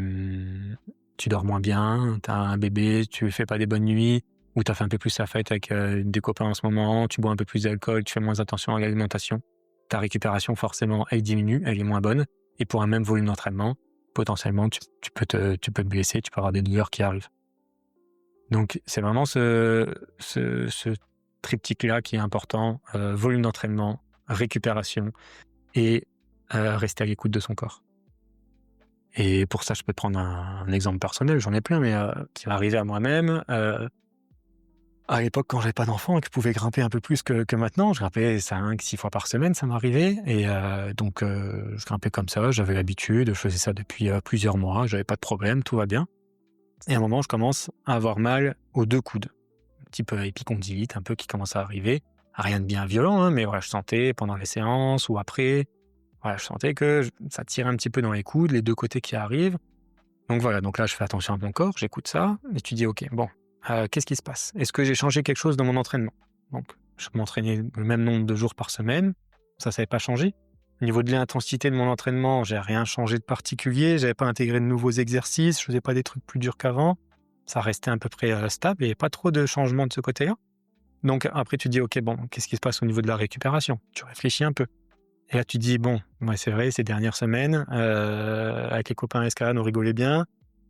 C: dors moins bien, tu as un bébé, tu fais pas des bonnes nuits, ou tu as fait un peu plus la fête avec des copains en ce moment, tu bois un peu plus d'alcool, tu fais moins attention à l'alimentation. Ta récupération, forcément, elle diminue, elle est moins bonne. Et pour un même volume d'entraînement, potentiellement, tu peux te blesser, tu peux avoir des douleurs qui arrivent. Donc, c'est vraiment ce triptyque-là qui est important, volume d'entraînement, récupération et rester à l'écoute de son corps. Et pour ça, je peux te prendre un exemple personnel, j'en ai plein, mais qui m'est arrivé à moi-même. À l'époque, quand j'avais pas d'enfant et que je pouvais grimper un peu plus que maintenant, je grimpais 5-6 fois par semaine, ça m'arrivait. Et donc, je grimpais comme ça, j'avais l'habitude, je faisais ça depuis plusieurs mois, j'avais pas de problème, tout va bien. Et à un moment, je commence à avoir mal aux 2 coudes. Un petit peu épicondylite, un peu qui commence à arriver. Rien de bien violent, hein, mais voilà, je sentais pendant les séances ou après, voilà, je sentais que ça tirait un petit peu dans les coudes, les 2 côtés qui arrivent. Donc voilà, donc là, je fais attention à mon corps, j'écoute ça, et tu dis, OK, bon, qu'est-ce qui se passe? Est-ce que j'ai changé quelque chose dans mon entraînement? Donc, je m'entraînais le même nombre de jours par semaine, ça n'avait pas changé. Au niveau de l'intensité de mon entraînement, j'ai rien changé de particulier, j'avais pas intégré de nouveaux exercices, je faisais pas des trucs plus durs qu'avant. Ça restait à peu près stable et pas trop de changements de ce côté-là. Donc après, tu dis, OK, bon, qu'est-ce qui se passe au niveau de la récupération? Tu réfléchis un peu. Et là, tu dis, bon, ouais, c'est vrai, ces dernières semaines, avec les copains à l'escalade, on rigolait bien.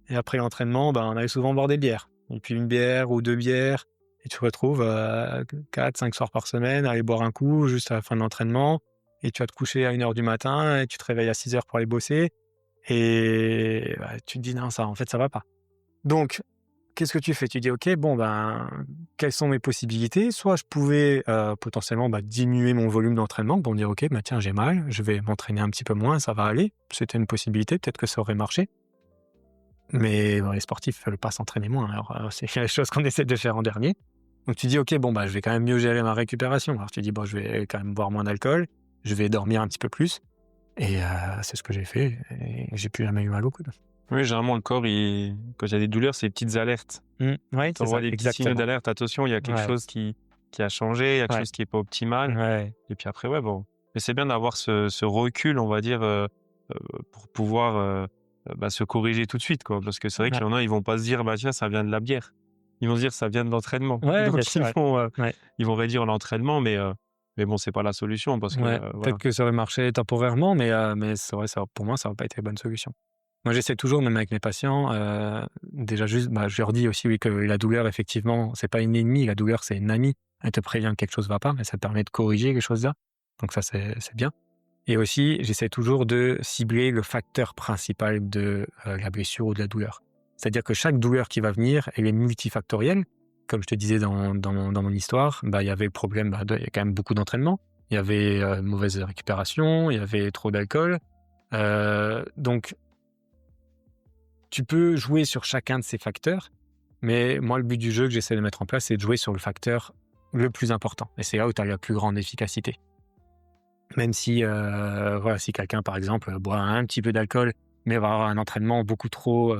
C: Et après l'entraînement, on allait souvent boire des bières. Et puis une bière ou 2 bières. Et tu te retrouves 4-5 soirs par semaine à aller boire un coup juste à la fin de l'entraînement. Et tu vas te coucher à 1h du matin et tu te réveilles à 6h pour aller bosser. Et tu te dis, non, ça, en fait, ça va pas. Donc, qu'est-ce que tu fais? Tu dis, OK, bon, quelles sont mes possibilités? Soit je pouvais potentiellement diminuer mon volume d'entraînement pour me dire, OK, tiens, j'ai mal, je vais m'entraîner un petit peu moins, ça va aller. C'était une possibilité, peut-être que ça aurait marché. Mais les sportifs ne veulent pas s'entraîner moins. Alors, c'est la chose qu'on essaie de faire en dernier. Donc, tu dis, OK, je vais quand même mieux gérer ma récupération. Alors, tu dis, je vais quand même boire moins d'alcool, je vais dormir un petit peu plus. Et c'est ce que j'ai fait. Et j'ai plus jamais eu mal au coude.
D: Oui, généralement, le corps, quand il y a des douleurs, c'est des petites alertes.
C: Oui, c'est
D: T'envoies
C: ça,
D: des petits signaux
C: exactement.
D: d'alerte. Attention, il y a quelque chose qui a changé, il y a quelque
C: Ouais.
D: chose qui n'est pas optimal.
C: Ouais.
D: Et puis après, bon. Mais c'est bien d'avoir ce recul, on va dire, pour pouvoir se corriger tout de suite, quoi. Parce que c'est vrai qu'il y en a, ils vont pas se dire, tiens, ça vient de la bière. Ils vont se dire, ça vient de l'entraînement.
C: Ouais,
D: Donc,
C: bien sûr,
D: ils vont réduire l'entraînement, mais bon, c'est pas la solution parce que, voilà.
C: Peut-être que ça aurait marché temporairement, mais c'est vrai, pour moi, ça n'a pas été la bonne solution. Moi, j'essaie toujours, même avec mes patients, déjà juste, je leur dis aussi que la douleur, effectivement, c'est pas une ennemie, la douleur, c'est une amie. Elle te prévient que quelque chose va pas, mais ça te permet de corriger quelque chose là. Donc ça, c'est bien. Et aussi, j'essaie toujours de cibler le facteur principal de la blessure ou de la douleur. C'est-à-dire que chaque douleur qui va venir, elle est multifactorielle. Comme je te disais dans mon histoire, il y avait le problème, il y a quand même beaucoup d'entraînement. Il y avait mauvaise récupération, il y avait trop d'alcool. Donc, tu peux jouer sur chacun de ces facteurs, mais moi, le but du jeu que j'essaie de mettre en place, c'est de jouer sur le facteur le plus important. Et c'est là où tu as la plus grande efficacité. Même si, si quelqu'un, par exemple, boit un petit peu d'alcool, mais va avoir un entraînement beaucoup trop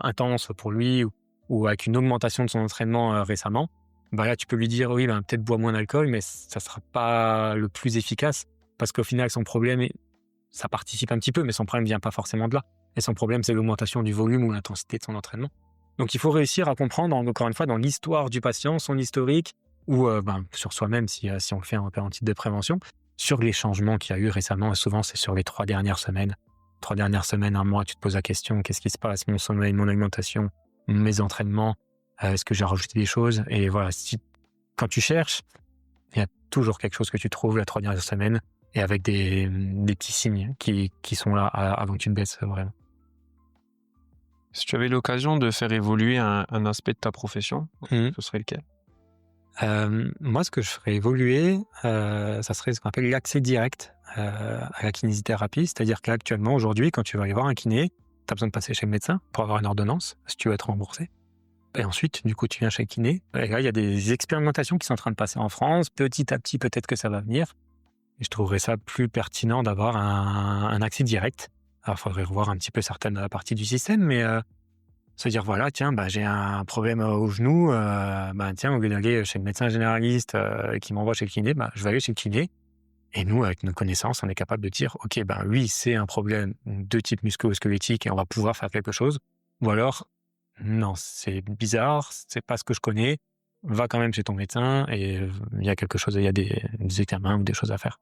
C: intense pour lui, ou avec une augmentation de son entraînement récemment, là, tu peux lui dire, oui, peut-être bois moins d'alcool, mais ça ne sera pas le plus efficace, parce qu'au final, son problème, ça participe un petit peu, mais son problème ne vient pas forcément de là. Et son problème, c'est l'augmentation du volume ou l'intensité de son entraînement. Donc, il faut réussir à comprendre, encore une fois, dans l'histoire du patient, son historique, ou sur soi-même, si on le fait en titre de prévention, sur les changements qu'il y a eu récemment. Et souvent, c'est sur les 3 dernières semaines. 3 dernières semaines, 1 mois, tu te poses la question, qu'est-ce qui se passe? Mon sommeil, mon alimentation, mes entraînements, est-ce que j'ai rajouté des choses? Et voilà, quand tu cherches, il y a toujours quelque chose que tu trouves la 3 dernières semaines, et avec des petits signes qui sont là avant que tu te baisses vraiment.
D: Si tu avais l'occasion de faire évoluer un aspect de ta profession, ce serait lequel?
C: Moi, ce que je ferais évoluer, ça serait ce qu'on appelle l'accès direct à la kinésithérapie. C'est-à-dire qu'actuellement, aujourd'hui, quand tu vas aller voir un kiné, tu as besoin de passer chez le médecin pour avoir une ordonnance, si tu veux être remboursé. Et ensuite, du coup, tu viens chez le kiné. Et là, il y a des expérimentations qui sont en train de passer en France. Petit à petit, peut-être que ça va venir. Et je trouverais ça plus pertinent d'avoir un accès direct. Alors, il faudrait revoir un petit peu certaines parties du système, mais se dire, voilà, tiens, j'ai un problème au genou. Tiens, au lieu d'aller chez le médecin généraliste qui m'envoie chez le kiné, je vais aller chez le kiné. Et nous, avec nos connaissances, on est capable de dire, OK, oui, c'est un problème de type musculo-squelettique et on va pouvoir faire quelque chose. Ou alors, non, c'est bizarre, c'est pas ce que je connais, va quand même chez ton médecin et il y a quelque chose, il y a des examens ou des choses à faire.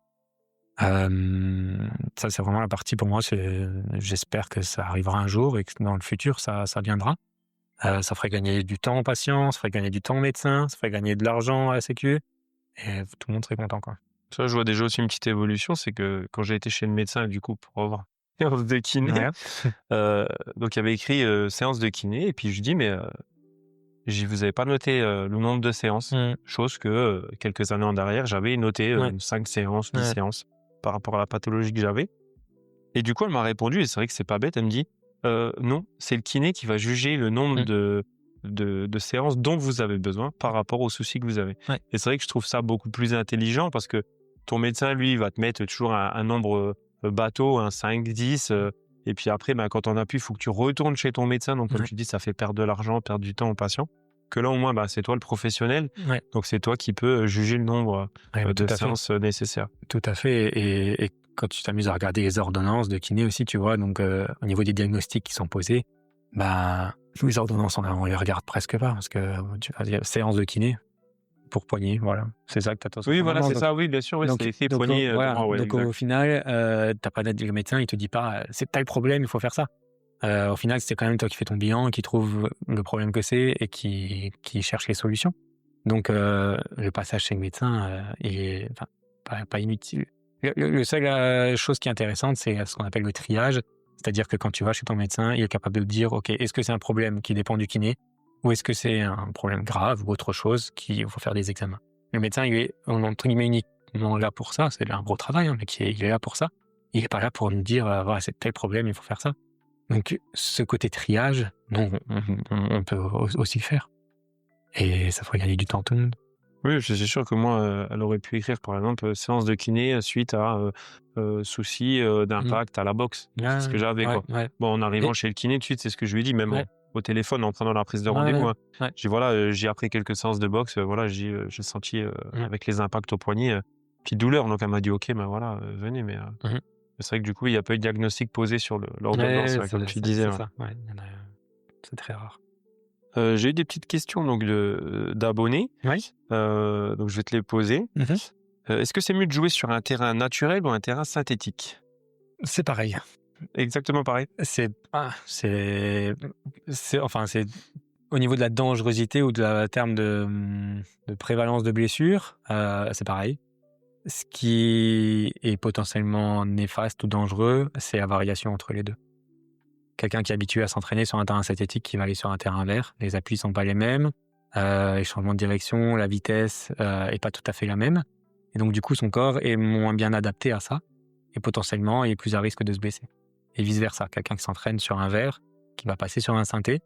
C: Ça, c'est vraiment la partie pour moi, j'espère que ça arrivera un jour et que dans le futur, ça viendra. Ça ferait gagner du temps aux patients, ça ferait gagner du temps aux médecins, ça ferait gagner de l'argent à la sécu et tout le monde serait content, quoi.
D: Ça, je vois déjà aussi une petite évolution, c'est que quand j'ai été chez le médecin, du coup, pour avoir une séance de kiné, donc il y avait écrit séance de kiné, et puis je dis, mais vous avez pas noté le nombre de séances, chose que quelques années en arrière, j'avais noté 5 séances, 10 séances par rapport à la pathologie que j'avais. Et du coup, elle m'a répondu, et c'est vrai que c'est pas bête, elle me dit, non, c'est le kiné qui va juger le nombre de séances dont vous avez besoin par rapport aux soucis que vous avez. Et c'est vrai que je trouve ça beaucoup plus intelligent parce que ton médecin, lui, va te mettre toujours un nombre bateau, un 5, 10. Et puis après, quand on appuie, il faut que tu retournes chez ton médecin. Donc, comme tu dis, ça fait perdre de l'argent, perdre du temps aux patients. Que là, au moins, c'est toi le professionnel. Donc, c'est toi qui peux juger le nombre de séances nécessaires.
C: Tout à fait. Et quand tu t'amuses à regarder les ordonnances de kiné aussi, tu vois, donc au niveau des diagnostics qui sont posés, les ordonnances, on les regarde presque pas parce que tu vas dire séance de kiné pour poignet, voilà. C'est ça que tu attends.
D: Oui, voilà, c'est ça, oui, bien sûr, c'est effet poignet.
C: Donc au final, t'as pas d'aide, le médecin, il te dit pas, c'est tel problème, il faut faire ça. Au final, c'est quand même toi qui fais ton bilan, qui trouve le problème que c'est et qui cherche les solutions. Donc le passage chez le médecin, il est pas inutile. La seule chose qui est intéressante, c'est ce qu'on appelle le triage. C'est-à-dire que quand tu vas chez ton médecin, il est capable de te dire, OK, est-ce que c'est un problème qui dépend du kiné ou est-ce que c'est un problème grave ou autre chose qu'il faut faire des examens. Le médecin, il est entre guillemets uniquement là pour ça. C'est un gros travail, mais il est là pour ça. Il n'est pas là pour nous dire, voilà, c'est tel problème, il faut faire ça. Donc, ce côté triage, on peut aussi le faire. Et ça ferait gagner du temps à tout le monde.
D: Oui, c'est sûr que moi, elle aurait pu écrire, par exemple, séance de kiné suite à souci d'impact à la boxe. C'est ce que j'avais, quoi. Bon, en arrivant chez le kiné, tout de suite, c'est ce que je lui ai dit, même au téléphone, en prenant la prise de rendez-vous. J'ai dit, voilà, j'ai après quelques séances de boxe, j'ai senti avec les impacts au poignet, petite douleur. Donc, elle m'a dit, OK, voilà, venez. Mais c'est vrai que du coup, il n'y a pas eu de diagnostic posé sur l'ordonnance, comme tu disais.
C: C'est ça, c'est très rare.
D: J'ai eu des petites questions donc d'abonnés. Donc je vais te les poser. Est-ce que c'est mieux de jouer sur un terrain naturel ou un terrain synthétique?
C: C'est pareil.
D: Exactement pareil.
C: C'est au niveau de la dangerosité ou de la terme de prévalence de blessures, c'est pareil. Ce qui est potentiellement néfaste ou dangereux, c'est la variation entre les deux. Quelqu'un qui est habitué à s'entraîner sur un terrain synthétique qui va aller sur un terrain vert, les appuis sont pas les mêmes, les changements de direction, la vitesse est pas tout à fait la même. Et donc du coup, son corps est moins bien adapté à ça et potentiellement il est plus à risque de se blesser. Et vice versa, quelqu'un qui s'entraîne sur un vert, qui va passer sur un synthé,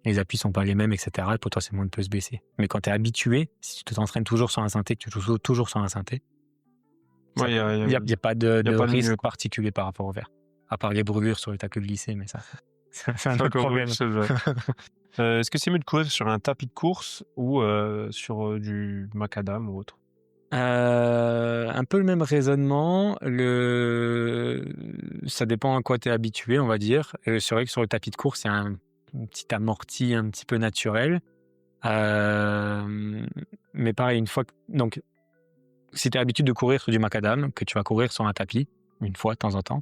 C: les appuis sont pas les mêmes, etc. Et potentiellement il peut se blesser. Mais quand tu es habitué, si tu t'entraînes toujours sur un synthé, que tu joues toujours sur un synthé, il n'y a pas de risque particulier par rapport au vert. À part les brûlures sur le tapis de lycée, mais ça, c'est un autre problème.
D: Est-ce que c'est mieux de courir sur un tapis de course ou sur du macadam ou autre?
C: Un peu le même raisonnement. Ça dépend à quoi tu es habitué, on va dire. C'est vrai que sur le tapis de course, il y a un petit amorti un petit peu naturel. Mais pareil, donc, si tu as l'habitude de courir sur du macadam, que tu vas courir sur un tapis, une fois de temps en temps,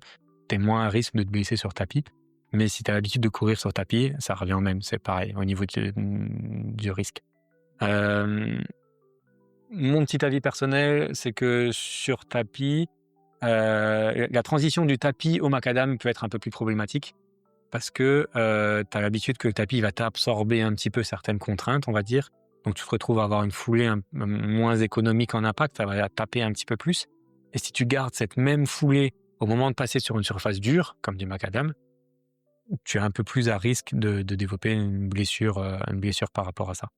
C: tu es moins à risque de te blesser sur tapis. Mais si tu as l'habitude de courir sur tapis, ça revient au même, c'est pareil, au niveau du risque. Mon petit avis personnel, c'est que sur tapis, la transition du tapis au macadam peut être un peu plus problématique parce que tu as l'habitude que le tapis va t'absorber un petit peu certaines contraintes, on va dire. Donc tu te retrouves à avoir une foulée moins économique en impact, ça va taper un petit peu plus. Et si tu gardes cette même foulée au moment de passer sur une surface dure, comme du macadam, tu es un peu plus à risque de développer une blessure par rapport à ça.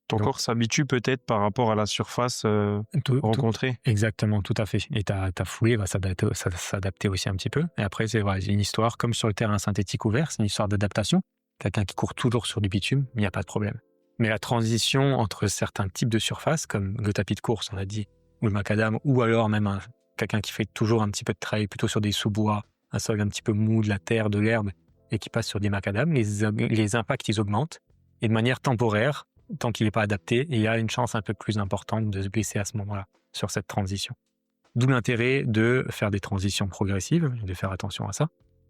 D: Ton
C: Donc-
D: corps s'habitue peut-être par rapport à la surface rencontrée.
C: Exactement, tout à fait. Et ta foulée va s'adapter aussi un petit peu. Et après, c'est une histoire, comme sur le terrain synthétique ouvert, c'est une histoire d'adaptation. Quelqu'un qui court toujours sur du bitume, il n'y a pas de problème. Mais la transition entre certains types de surfaces, comme le tapis de course, on a dit, ou le macadam, ou alors même quelqu'un qui fait toujours un petit peu de travail plutôt sur des sous-bois, un sol un petit peu mou, de la terre, de l'herbe, et qui passe sur des macadams, les impacts, ils augmentent. Et de manière temporaire, tant qu'il n'est pas adapté, il y a une chance un peu plus importante de se blesser à ce moment-là, sur cette transition. D'où l'intérêt de faire des transitions progressives, de faire attention à ça.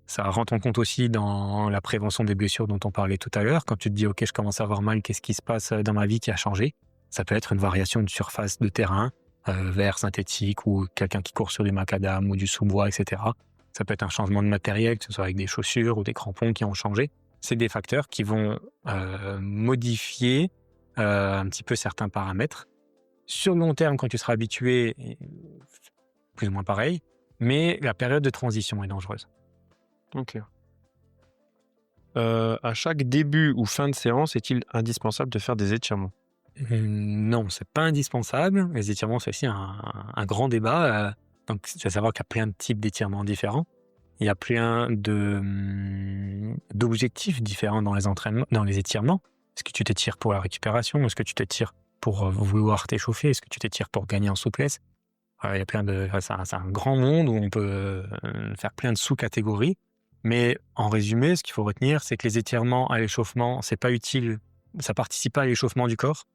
C: Ça rentre en compte aussi dans la prévention des blessures dont on parlait tout à l'heure. Quand tu te dis, OK, je commence à avoir mal, qu'est-ce qui se passe dans ma vie qui a changé? Ça peut être une variation de surface de terrain, vert, synthétique, ou quelqu'un qui court sur du macadam ou du sous-bois, etc. Ça peut être un changement de matériel, que ce soit avec des chaussures ou des crampons qui ont changé. C'est des facteurs qui vont modifier un petit peu certains paramètres. Sur le long terme, quand tu seras habitué, plus ou moins pareil, mais la période de transition est dangereuse.
D: Ok. À chaque début ou fin de séance, est-il indispensable de faire des étirements?
C: Non, c'est pas indispensable. Les étirements, c'est aussi un grand débat. Donc, tu vas savoir qu'il y a plein de types d'étirements différents. Il y a plein d'objectifs différents dans les entraînements, dans les étirements. Est-ce que tu t'étires pour la récupération? Est-ce que tu t'étires pour vouloir t'échauffer? Est-ce que tu t'étires pour gagner en souplesse? Il y a c'est un grand monde où on peut faire plein de sous-catégories. Mais en résumé, ce qu'il faut retenir, c'est que les étirements à l'échauffement, c'est pas utile. Ça participe pas à l'échauffement du corps.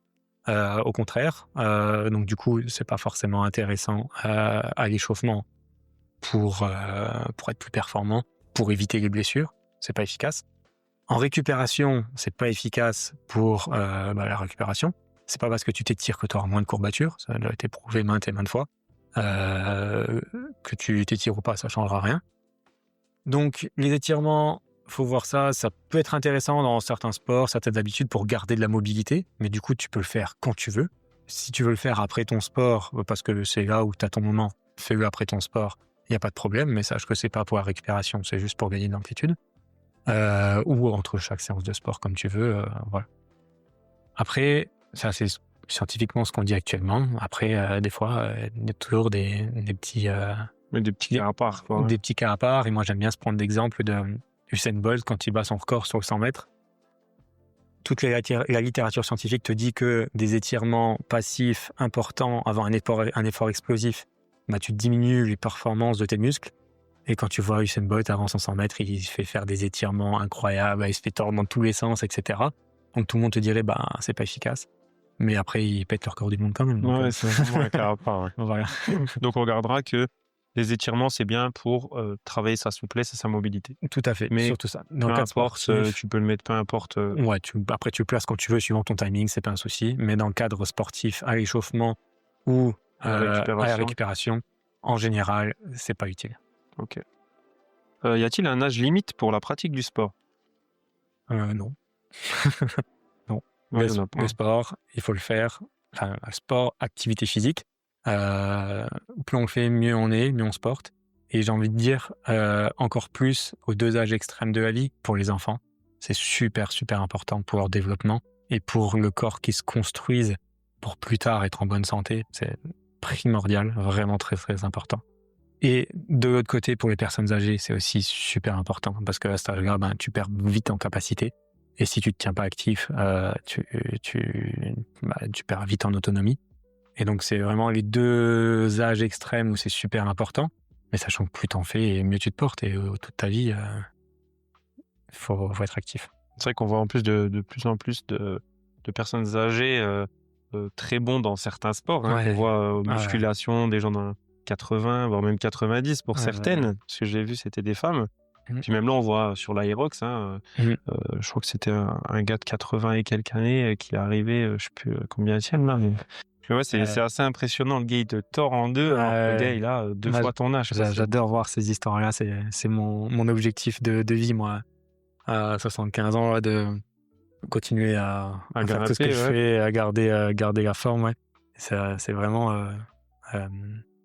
C: Au contraire. Donc du coup, c'est pas forcément intéressant à l'échauffement pour être plus performant, pour éviter les blessures. C'est pas efficace. En récupération, c'est pas efficace pour la récupération. C'est pas parce que tu t'étires que tu auras moins de courbatures. Ça a été prouvé maintes et maintes fois. Que tu t'étires ou pas, ça changera rien. Donc les étirements, faut voir ça. Ça peut être intéressant dans certains sports, certaines habitudes pour garder de la mobilité. Mais du coup, tu peux le faire quand tu veux. Si tu veux le faire après ton sport, parce que c'est là où tu as ton moment, fais-le après ton sport. Il n'y a pas de problème, mais sache que c'est pas pour la récupération, c'est juste pour gagner de l'amplitude. Ou entre chaque séance de sport, comme tu veux. Voilà. Après, ça c'est scientifiquement ce qu'on dit actuellement. Après, des fois, il y a toujours des petits...
D: Mais des petits cas à part, quoi.
C: Des petits cas à part. Et moi, j'aime bien se prendre d'exemple de Usain Bolt quand il bat son record sur le 100 mètres. Toute la littérature scientifique te dit que des étirements passifs importants avant un effort explosif, tu diminues les performances de tes muscles. Et quand tu vois Usain Bolt avant son 100 mètres, il se fait faire des étirements incroyables, il se fait tordre dans tous les sens, etc. Donc tout le monde te dirait, c'est pas efficace. Mais après, il pète le record du monde quand même. Donc,
D: c'est vraiment un cas à part. Ouais.
C: Voilà.
D: Donc on regardera que les étirements, c'est bien pour travailler sa souplesse et sa mobilité.
C: Tout à fait, mais surtout ça. Dans
D: peu
C: le cas
D: importe,
C: sportif,
D: tu peux le mettre peu importe.
C: Ouais, après tu le places quand tu veux, suivant ton timing, c'est pas un souci. Mais dans le cadre sportif, à l'échauffement ou à la récupération, en général, c'est pas utile.
D: Ok. Y a-t-il un âge limite pour la pratique du sport?
C: Non. Non.
D: Ouais,
C: Le sport, il faut le faire. Enfin, sport, activité physique. Plus on le fait, mieux on est, mieux on se porte. Et j'ai envie de dire, encore plus aux deux âges extrêmes de la vie, pour les enfants. C'est super, super important pour leur développement et pour le corps qui se construise pour plus tard être en bonne santé. C'est primordial, vraiment très, très important. Et de l'autre côté, pour les personnes âgées, c'est aussi super important parce qu'à cet âge-là, tu perds vite en capacité. Et si tu te tiens pas actif, tu perds vite en autonomie. Et donc, c'est vraiment les deux âges extrêmes où c'est super important. Mais sachant que plus t'en fais, et mieux tu te portes. Et toute ta vie, faut être actif.
D: C'est vrai qu'on voit en plus de plus en plus de personnes âgées très bons dans certains sports. Hein. On voit musculation, des gens dans 80, voire même 90 pour certaines. Ce que j'ai vu, c'était des femmes. Puis même là, on voit sur l'Aerox, je crois que c'était un gars de 80 et quelques années qui est arrivé, je sais plus combien il tient là. Mais... c'est assez impressionnant. Le gars, il te tord en deux. Alors que le gars, il a deux fois ton âge.
C: J'adore voir ces histoires-là. C'est mon objectif de vie, moi, à 75 ans, là, de continuer à faire tout ce que je fais, à garder la forme. Ouais. C'est vraiment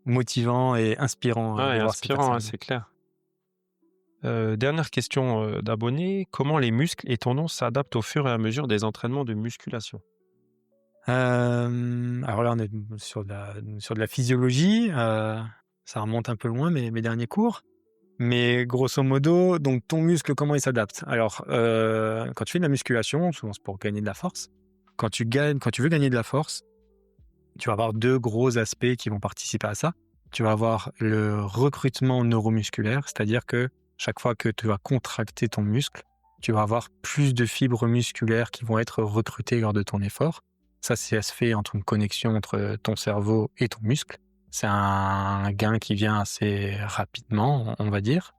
C: motivant et inspirant.
D: Inspirant, c'est clair. Dernière question d'abonné. Comment les muscles et tendons s'adaptent au fur et à mesure des entraînements de musculation?
C: Alors là, on est sur de la physiologie, ça remonte un peu loin, mes derniers cours. Mais grosso modo, donc ton muscle, comment il s'adapte? Alors, quand tu fais de la musculation, souvent c'est pour gagner de la force. Quand tu veux gagner de la force, tu vas avoir 2 gros aspects qui vont participer à ça. Tu vas avoir le recrutement neuromusculaire, c'est-à-dire que chaque fois que tu vas contracter ton muscle, tu vas avoir plus de fibres musculaires qui vont être recrutées lors de ton effort. Ça se fait entre une connexion entre ton cerveau et ton muscle. C'est un gain qui vient assez rapidement, on va dire.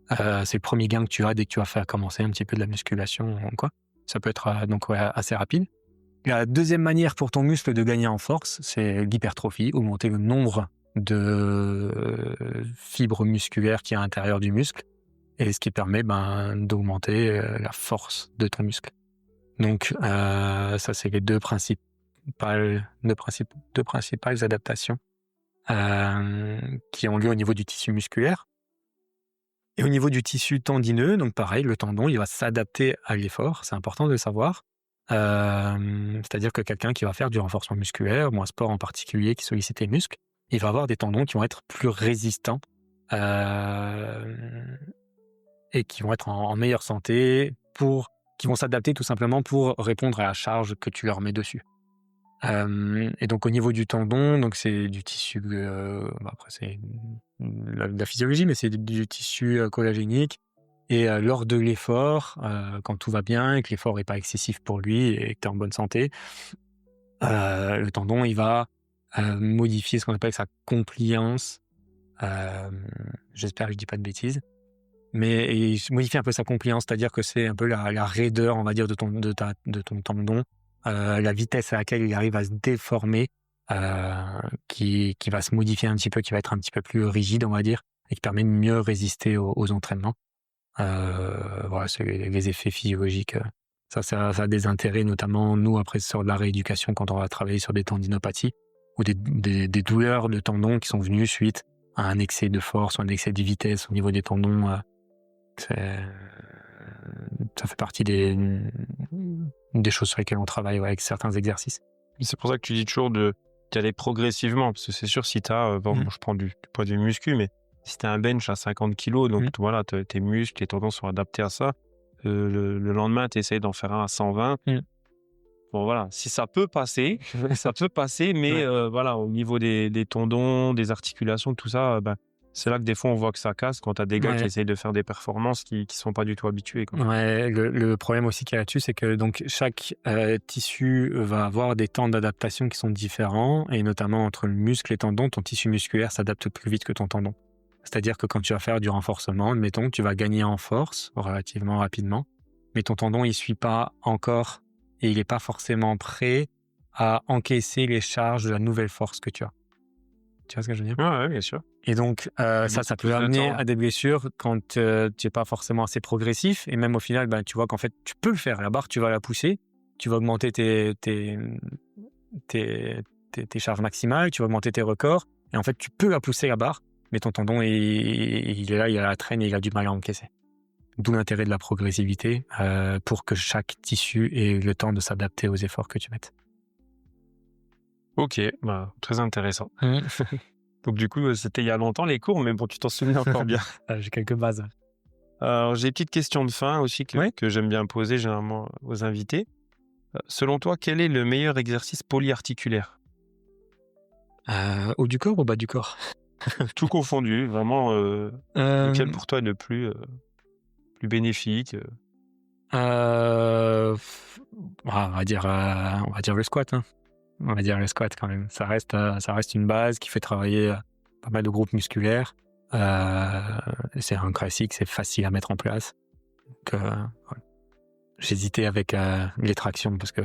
C: C'est le premier gain que tu as dès que tu vas faire commencer un petit peu de la musculation, quoi. Ça peut être assez rapide. La deuxième manière pour ton muscle de gagner en force, c'est l'hypertrophie, augmenter le nombre de fibres musculaires qu'il y a à l'intérieur du muscle, et ce qui permet d'augmenter la force de ton muscle. Donc ça, c'est les deux principales adaptations qui ont lieu au niveau du tissu musculaire. Et au niveau du tissu tendineux, donc pareil, le tendon, il va s'adapter à l'effort, c'est important de le savoir. C'est-à-dire que quelqu'un qui va faire du renforcement musculaire, ou un sport en particulier qui sollicite les muscles, il va avoir des tendons qui vont être plus résistants et qui vont être en meilleure santé, qui vont s'adapter tout simplement pour répondre à la charge que tu leur mets dessus. Et donc au niveau du tendon, donc c'est du tissu, après c'est la physiologie, mais c'est du tissu collagénique. Et lors de l'effort, quand tout va bien et que l'effort n'est pas excessif pour lui et que tu es en bonne santé, le tendon, il va modifier ce qu'on appelle sa compliance. J'espère que je dis pas de bêtises. Mais il modifie un peu sa compliance, c'est-à-dire que c'est un peu la raideur, on va dire, de ton tendon, la vitesse à laquelle il arrive à se déformer, qui va se modifier un petit peu, qui va être un petit peu plus rigide, on va dire, et qui permet de mieux résister aux entraînements. Voilà, c'est les effets physiologiques. Ça a des intérêts, notamment nous, après, sur de la rééducation, quand on va travailler sur des tendinopathies ou des douleurs de tendons qui sont venues suite à un excès de force ou un excès de vitesse au niveau des tendons. Ça fait partie des choses sur lesquelles on travaille avec certains exercices.
D: C'est pour ça que tu dis toujours d'y aller progressivement, parce que c'est sûr, si tu as, je prends du poids du muscu, mais si tu as un bench à 50 kg, donc voilà, tes muscles, tes tendons sont adaptés à ça, le lendemain, tu essaies d'en faire un à 120. Bon, voilà, si ça peut passer, ça peut passer, mais voilà, au niveau des tendons, des articulations, tout ça, c'est là que des fois on voit que ça casse quand tu as des gars qui essayent de faire des performances qui sont pas du tout habitués, quoi.
C: Ouais, le problème aussi qu'il y a là-dessus, c'est que donc chaque tissu va avoir des temps d'adaptation qui sont différents, et notamment entre le muscle et le tendon, ton tissu musculaire s'adapte plus vite que ton tendon. C'est-à-dire que quand tu vas faire du renforcement, admettons, tu vas gagner en force relativement rapidement, mais ton tendon, il suit pas encore et il n'est pas forcément prêt à encaisser les charges de la nouvelle force que tu as. Tu vois ce que je veux dire?
D: Ouais, bien sûr.
C: Et donc, ça peut amener à des blessures quand tu n'es pas forcément assez progressif. Et même au final, tu vois qu'en fait, tu peux le faire. La barre, tu vas la pousser, tu vas augmenter tes charges maximales, tu vas augmenter tes records. Et en fait, tu peux la pousser, la barre, mais ton tendon, il est là, il a la traîne et il a du mal à encaisser. D'où l'intérêt de la progressivité pour que chaque tissu ait le temps de s'adapter aux efforts que tu mettes.
D: Ok, très intéressant. Donc du coup, c'était il y a longtemps les cours, mais bon, tu t'en souviens encore bien.
C: J'ai quelques bases.
D: Alors, j'ai une petite question de fin aussi que j'aime bien poser généralement aux invités. Selon toi, quel est le meilleur exercice polyarticulaire?
C: Haut du corps ou bas du corps?
D: Tout confondu, vraiment. Lequel pour toi est le plus bénéfique?
C: On va dire le squat. On va dire le squat quand même. Ça reste une base qui fait travailler pas mal de groupes musculaires. C'est un classique, c'est facile à mettre en place. Donc, j'hésitais avec les tractions parce que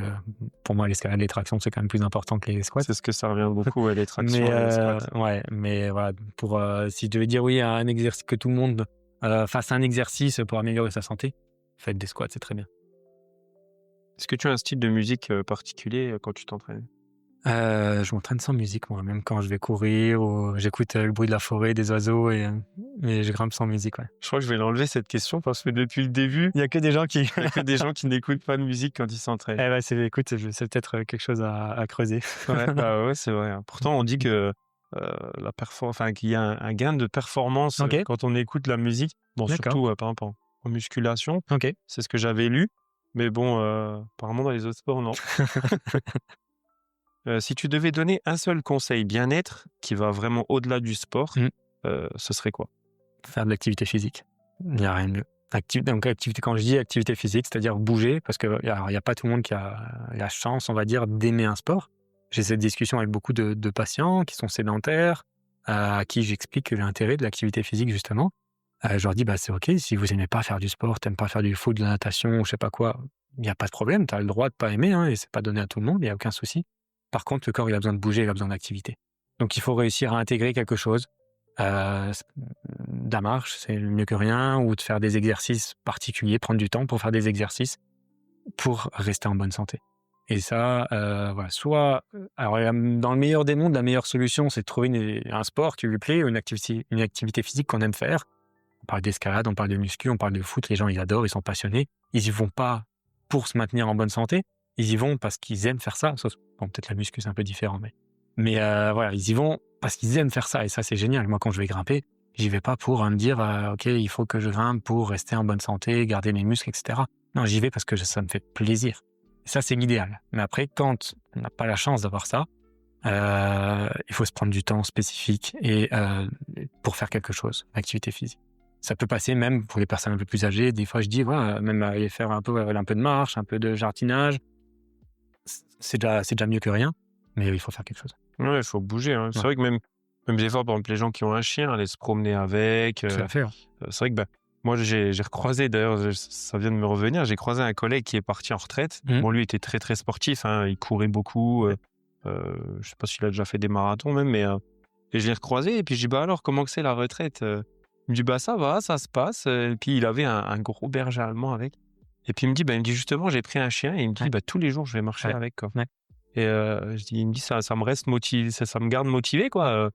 C: pour moi, les tractions, c'est quand même plus important que les squats.
D: C'est ce que ça revient beaucoup, les tractions et les squats.
C: Mais voilà, si je devais dire oui à un exercice, que tout le monde fasse un exercice pour améliorer sa santé, faites des squats, c'est très bien.
D: Est-ce que tu as un style de musique particulier quand tu t'entraînes?
C: Je m'entraîne sans musique, moi, même quand je vais courir ou j'écoute le bruit de la forêt, des oiseaux, mais je grimpe sans musique, ouais.
D: Je crois que je vais l'enlever cette question parce que depuis le début,
C: Il y a que des gens qui.
D: il y a que des gens qui n'écoutent pas de musique quand ils
C: Eh
D: s'entraînent.
C: ben, écoute, c'est peut-être quelque chose à creuser.
D: Ouais, bah ouais, c'est vrai, hein. Pourtant, on dit que qu'il y a un gain de performance
C: Ok.
D: quand on écoute la musique. Bon,
C: D'accord.
D: surtout par exemple en musculation,
C: Ok.
D: c'est ce que j'avais lu. Mais bon, apparemment dans les autres sports, non. Si tu devais donner un seul conseil bien-être qui va vraiment au-delà du sport,
C: Mm.
D: ce serait quoi?
C: Faire de l'activité physique. Il n'y a rien de mieux. Donc, quand je dis activité physique, c'est-à-dire bouger, parce qu'il n'y a pas tout le monde qui a la chance, on va dire, d'aimer un sport. J'ai cette discussion avec beaucoup de patients qui sont sédentaires, à qui j'explique l'intérêt de l'activité physique, justement. Je leur dis, bah, c'est OK, si vous n'aimez pas faire du sport, tu n'aimes pas faire du foot, de la natation, je sais pas quoi, il n'y a pas de problème, tu as le droit de pas aimer, hein, et c'est pas donné à tout le monde, il n'y a aucun souci. Par contre, le corps, il a besoin de bouger, il a besoin d'activité. Donc, il faut réussir à intégrer quelque chose. De la marche, c'est mieux que rien, ou de faire des exercices particuliers, prendre du temps pour faire des exercices pour rester en bonne santé. Et ça, voilà, soit, alors dans le meilleur des mondes, la meilleure solution, c'est de trouver un sport qui lui plaît, une activité physique qu'on aime faire. On parle d'escalade, on parle de muscu, on parle de foot, les gens ils adorent, ils sont passionnés. Ils y vont pas pour se maintenir en bonne santé, ils y vont parce qu'ils aiment faire ça. Sauf, bon, peut-être la muscu c'est un peu différent, mais voilà, ils y vont parce qu'ils aiment faire ça, et ça c'est génial. Moi quand je vais grimper, j'y vais pas pour me dire ok, il faut que je grimpe pour rester en bonne santé, garder mes muscles, etc. Non, j'y vais parce que ça me fait plaisir. Et ça c'est l'idéal. Mais après, quand on n'a pas la chance d'avoir ça, il faut se prendre du temps spécifique et pour faire quelque chose, activité physique. Ça peut passer même pour les personnes un peu plus âgées. Des fois, je dis, ouais, même aller faire un peu de marche, un peu de jardinage, c'est déjà mieux que rien, mais il faut faire quelque chose.
D: Ouais, il faut bouger, hein. C'est
C: Ouais.
D: vrai que même des fois, par exemple, les gens qui ont un chien, aller se promener avec.
C: Tout à fait.
D: C'est vrai que moi, j'ai recroisé, d'ailleurs, ça vient de me revenir, j'ai croisé un collègue qui est parti en retraite.
C: Mhm.
D: Bon, lui était très, très sportif, hein, il courait beaucoup. Je sais pas s'il a déjà fait des marathons même, mais et je l'ai recroisé et puis je dis, bah alors, comment que c'est la retraite? Il me dit, bah ça va, ça se passe. Et puis il avait un gros berger allemand avec. Et puis il me dit justement, j'ai pris un chien et il me dit,
C: Ouais.
D: bah tous les jours, je vais marcher
C: Ouais.
D: avec, quoi.
C: Ouais.
D: Et il me dit, ça me reste motivé, ça me garde motivé, quoi.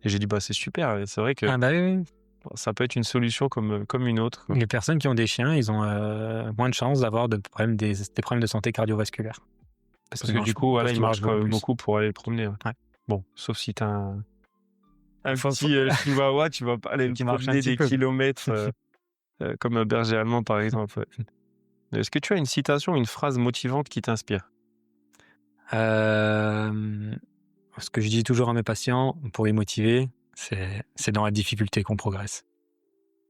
D: Et j'ai dit, bah c'est super. Et c'est vrai que
C: Ah bah oui.
D: ça peut être une solution comme une autre, quoi.
C: Les personnes qui ont des chiens, ils ont moins de chances d'avoir des problèmes de santé cardiovasculaire.
D: Parce que du coup, voilà, il marche quand même beaucoup pour aller le promener. Ouais.
C: Ouais.
D: Bon, sauf si tu as un
C: Faut-
D: petit chihuahua, tu vas pas aller le
C: Qui marche un
D: promener
C: petit
D: des
C: peu.
D: kilomètres comme un berger allemand, par exemple. Ouais. Est-ce que tu as une citation, une phrase motivante qui t'inspire?
C: Ce que je dis toujours à mes patients, pour les motiver, c'est dans la difficulté qu'on progresse.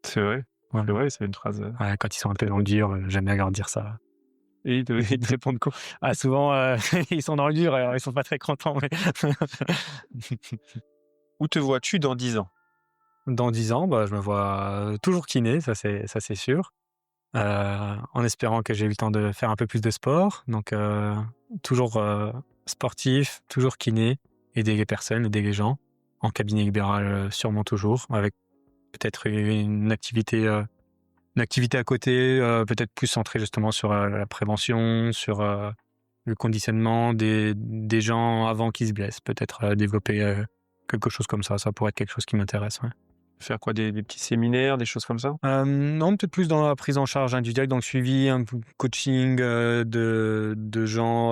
D: C'est vrai.
C: Ouais.
D: C'est vrai, c'est une phrase.
C: Ouais, quand ils sont un peu dans le dur, j'aime bien leur dire ça.
D: Et ils te répondent quoi?
C: Ah, souvent, ils sont dans le dur, alors ils sont pas très contents. Mais...
D: Où te vois-tu dans 10 ans?
C: Dans 10 ans, je me vois toujours kiné, ça c'est sûr. En espérant que j'ai eu le temps de faire un peu plus de sport. Donc, toujours sportif, toujours kiné, aider les personnes, aider les gens. En cabinet libéral, sûrement toujours, avec peut-être une activité à côté, peut-être plus centrée justement sur la prévention, sur le conditionnement des gens avant qu'ils se blessent. Peut-être développer quelque chose comme ça. Ça pourrait être quelque chose qui m'intéresse. Ouais.
D: Faire quoi, des petits séminaires, des choses comme ça?
C: Non, peut-être plus dans la prise en charge individuelle, donc suivi, un peu coaching de gens,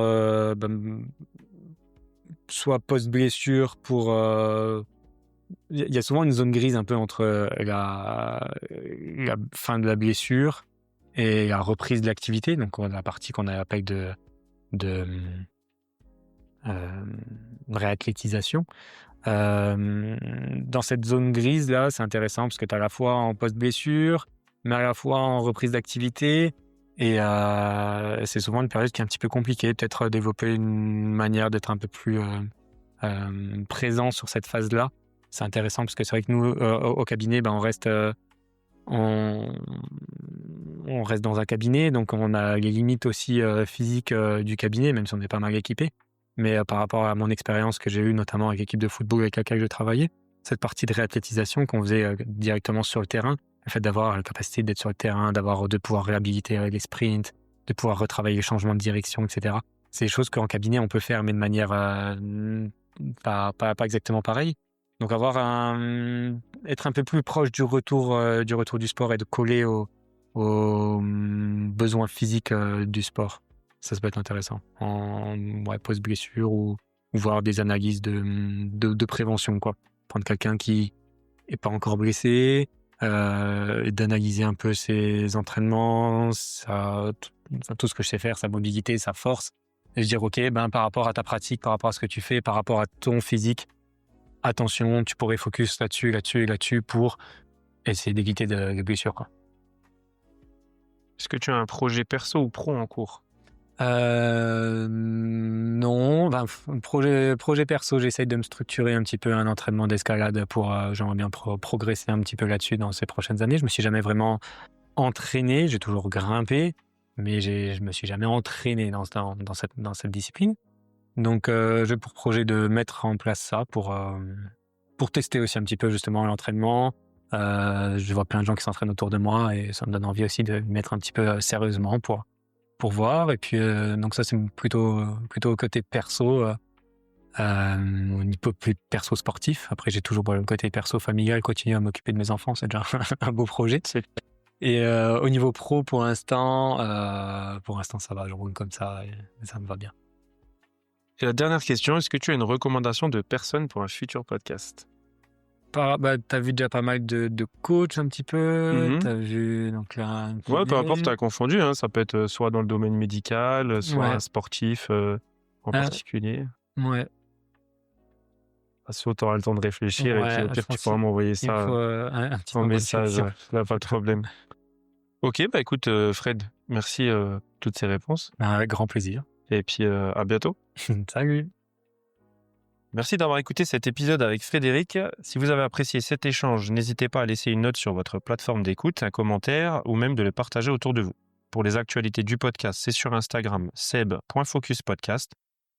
C: soit post-blessure pour... Il y a souvent une zone grise un peu entre la fin de la blessure et la reprise de l'activité, donc la partie qu'on appelle de réathlétisation. Dans cette zone grise là, c'est intéressant parce que tu es à la fois en post-blessure, mais à la fois en reprise d'activité, et c'est souvent une période qui est un petit peu compliquée. Peut-être développer une manière d'être un peu plus présent sur cette phase-là. C'est intéressant parce que c'est vrai que nous, au cabinet, on reste dans un cabinet, donc on a les limites aussi physiques du cabinet, même si on est pas mal équipé. Mais par rapport à mon expérience que j'ai eue, notamment avec l'équipe de football avec laquelle je travaillais, cette partie de réathlétisation qu'on faisait directement sur le terrain, le fait d'avoir la capacité d'être sur le terrain, de pouvoir réhabiliter les sprints, de pouvoir retravailler les changements de direction, etc. C'est des choses qu'en cabinet, on peut faire, mais de manière pas exactement pareille. Donc être un peu plus proche du retour du sport et de coller aux besoins physiques du sport. Ça peut être intéressant. Post-blessure ou voir des analyses de prévention, quoi. Prendre quelqu'un qui est pas encore blessé, d'analyser un peu ses entraînements, tout ce que je sais faire, sa mobilité, sa force, et se dire ok, par rapport à ta pratique, par rapport à ce que tu fais, par rapport à ton physique, attention, tu pourrais focus là-dessus, là-dessus et là-dessus pour essayer d'éviter des blessures, quoi.
D: Est-ce que tu as un projet perso ou pro en cours?
C: Non, projet perso, j'essaye de me structurer un petit peu un entraînement d'escalade pour, j'aimerais bien progresser un petit peu là-dessus dans ces prochaines années. Je me suis jamais vraiment entraîné, j'ai toujours grimpé, mais je me suis jamais entraîné dans cette discipline. Donc, j'ai pour projet de mettre en place ça pour tester aussi un petit peu justement l'entraînement. Je vois plein de gens qui s'entraînent autour de moi et ça me donne envie aussi de m'y mettre un petit peu sérieusement pour voir. Et puis, donc ça, c'est plutôt côté perso, au niveau plus perso sportif. Après, j'ai toujours le côté perso familial, continuer à m'occuper de mes enfants, c'est déjà un beau projet. Et au niveau pro, pour l'instant, ça va, je roule comme ça et ça me va bien.
D: Et la dernière question, est-ce que tu as une recommandation de personne pour un futur podcast?
C: T'as vu déjà pas mal de coachs un petit peu, t'as vu donc là.
D: Ouais, peu importe, t'as confondu, hein, ça peut être soit dans le domaine médical, soit un sportif en particulier.
C: Ouais.
D: Soit tu auras le temps de réfléchir et puis au pire, tu pourras m'envoyer ça
C: un petit
D: en
C: peu
D: message. Là, pas de problème. Ok, écoute, Fred, merci pour toutes ces réponses.
C: Avec grand plaisir.
D: Et puis à bientôt.
C: Salut.
D: Merci d'avoir écouté cet épisode avec Frédéric. Si vous avez apprécié cet échange, n'hésitez pas à laisser une note sur votre plateforme d'écoute, un commentaire ou même de le partager autour de vous. Pour les actualités du podcast, c'est sur Instagram seb.focuspodcast.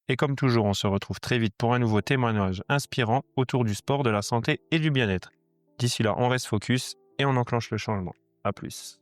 D: Et comme toujours, on se retrouve très vite pour un nouveau témoignage inspirant autour du sport, de la santé et du bien-être. D'ici là, on reste focus et on enclenche le changement. À plus.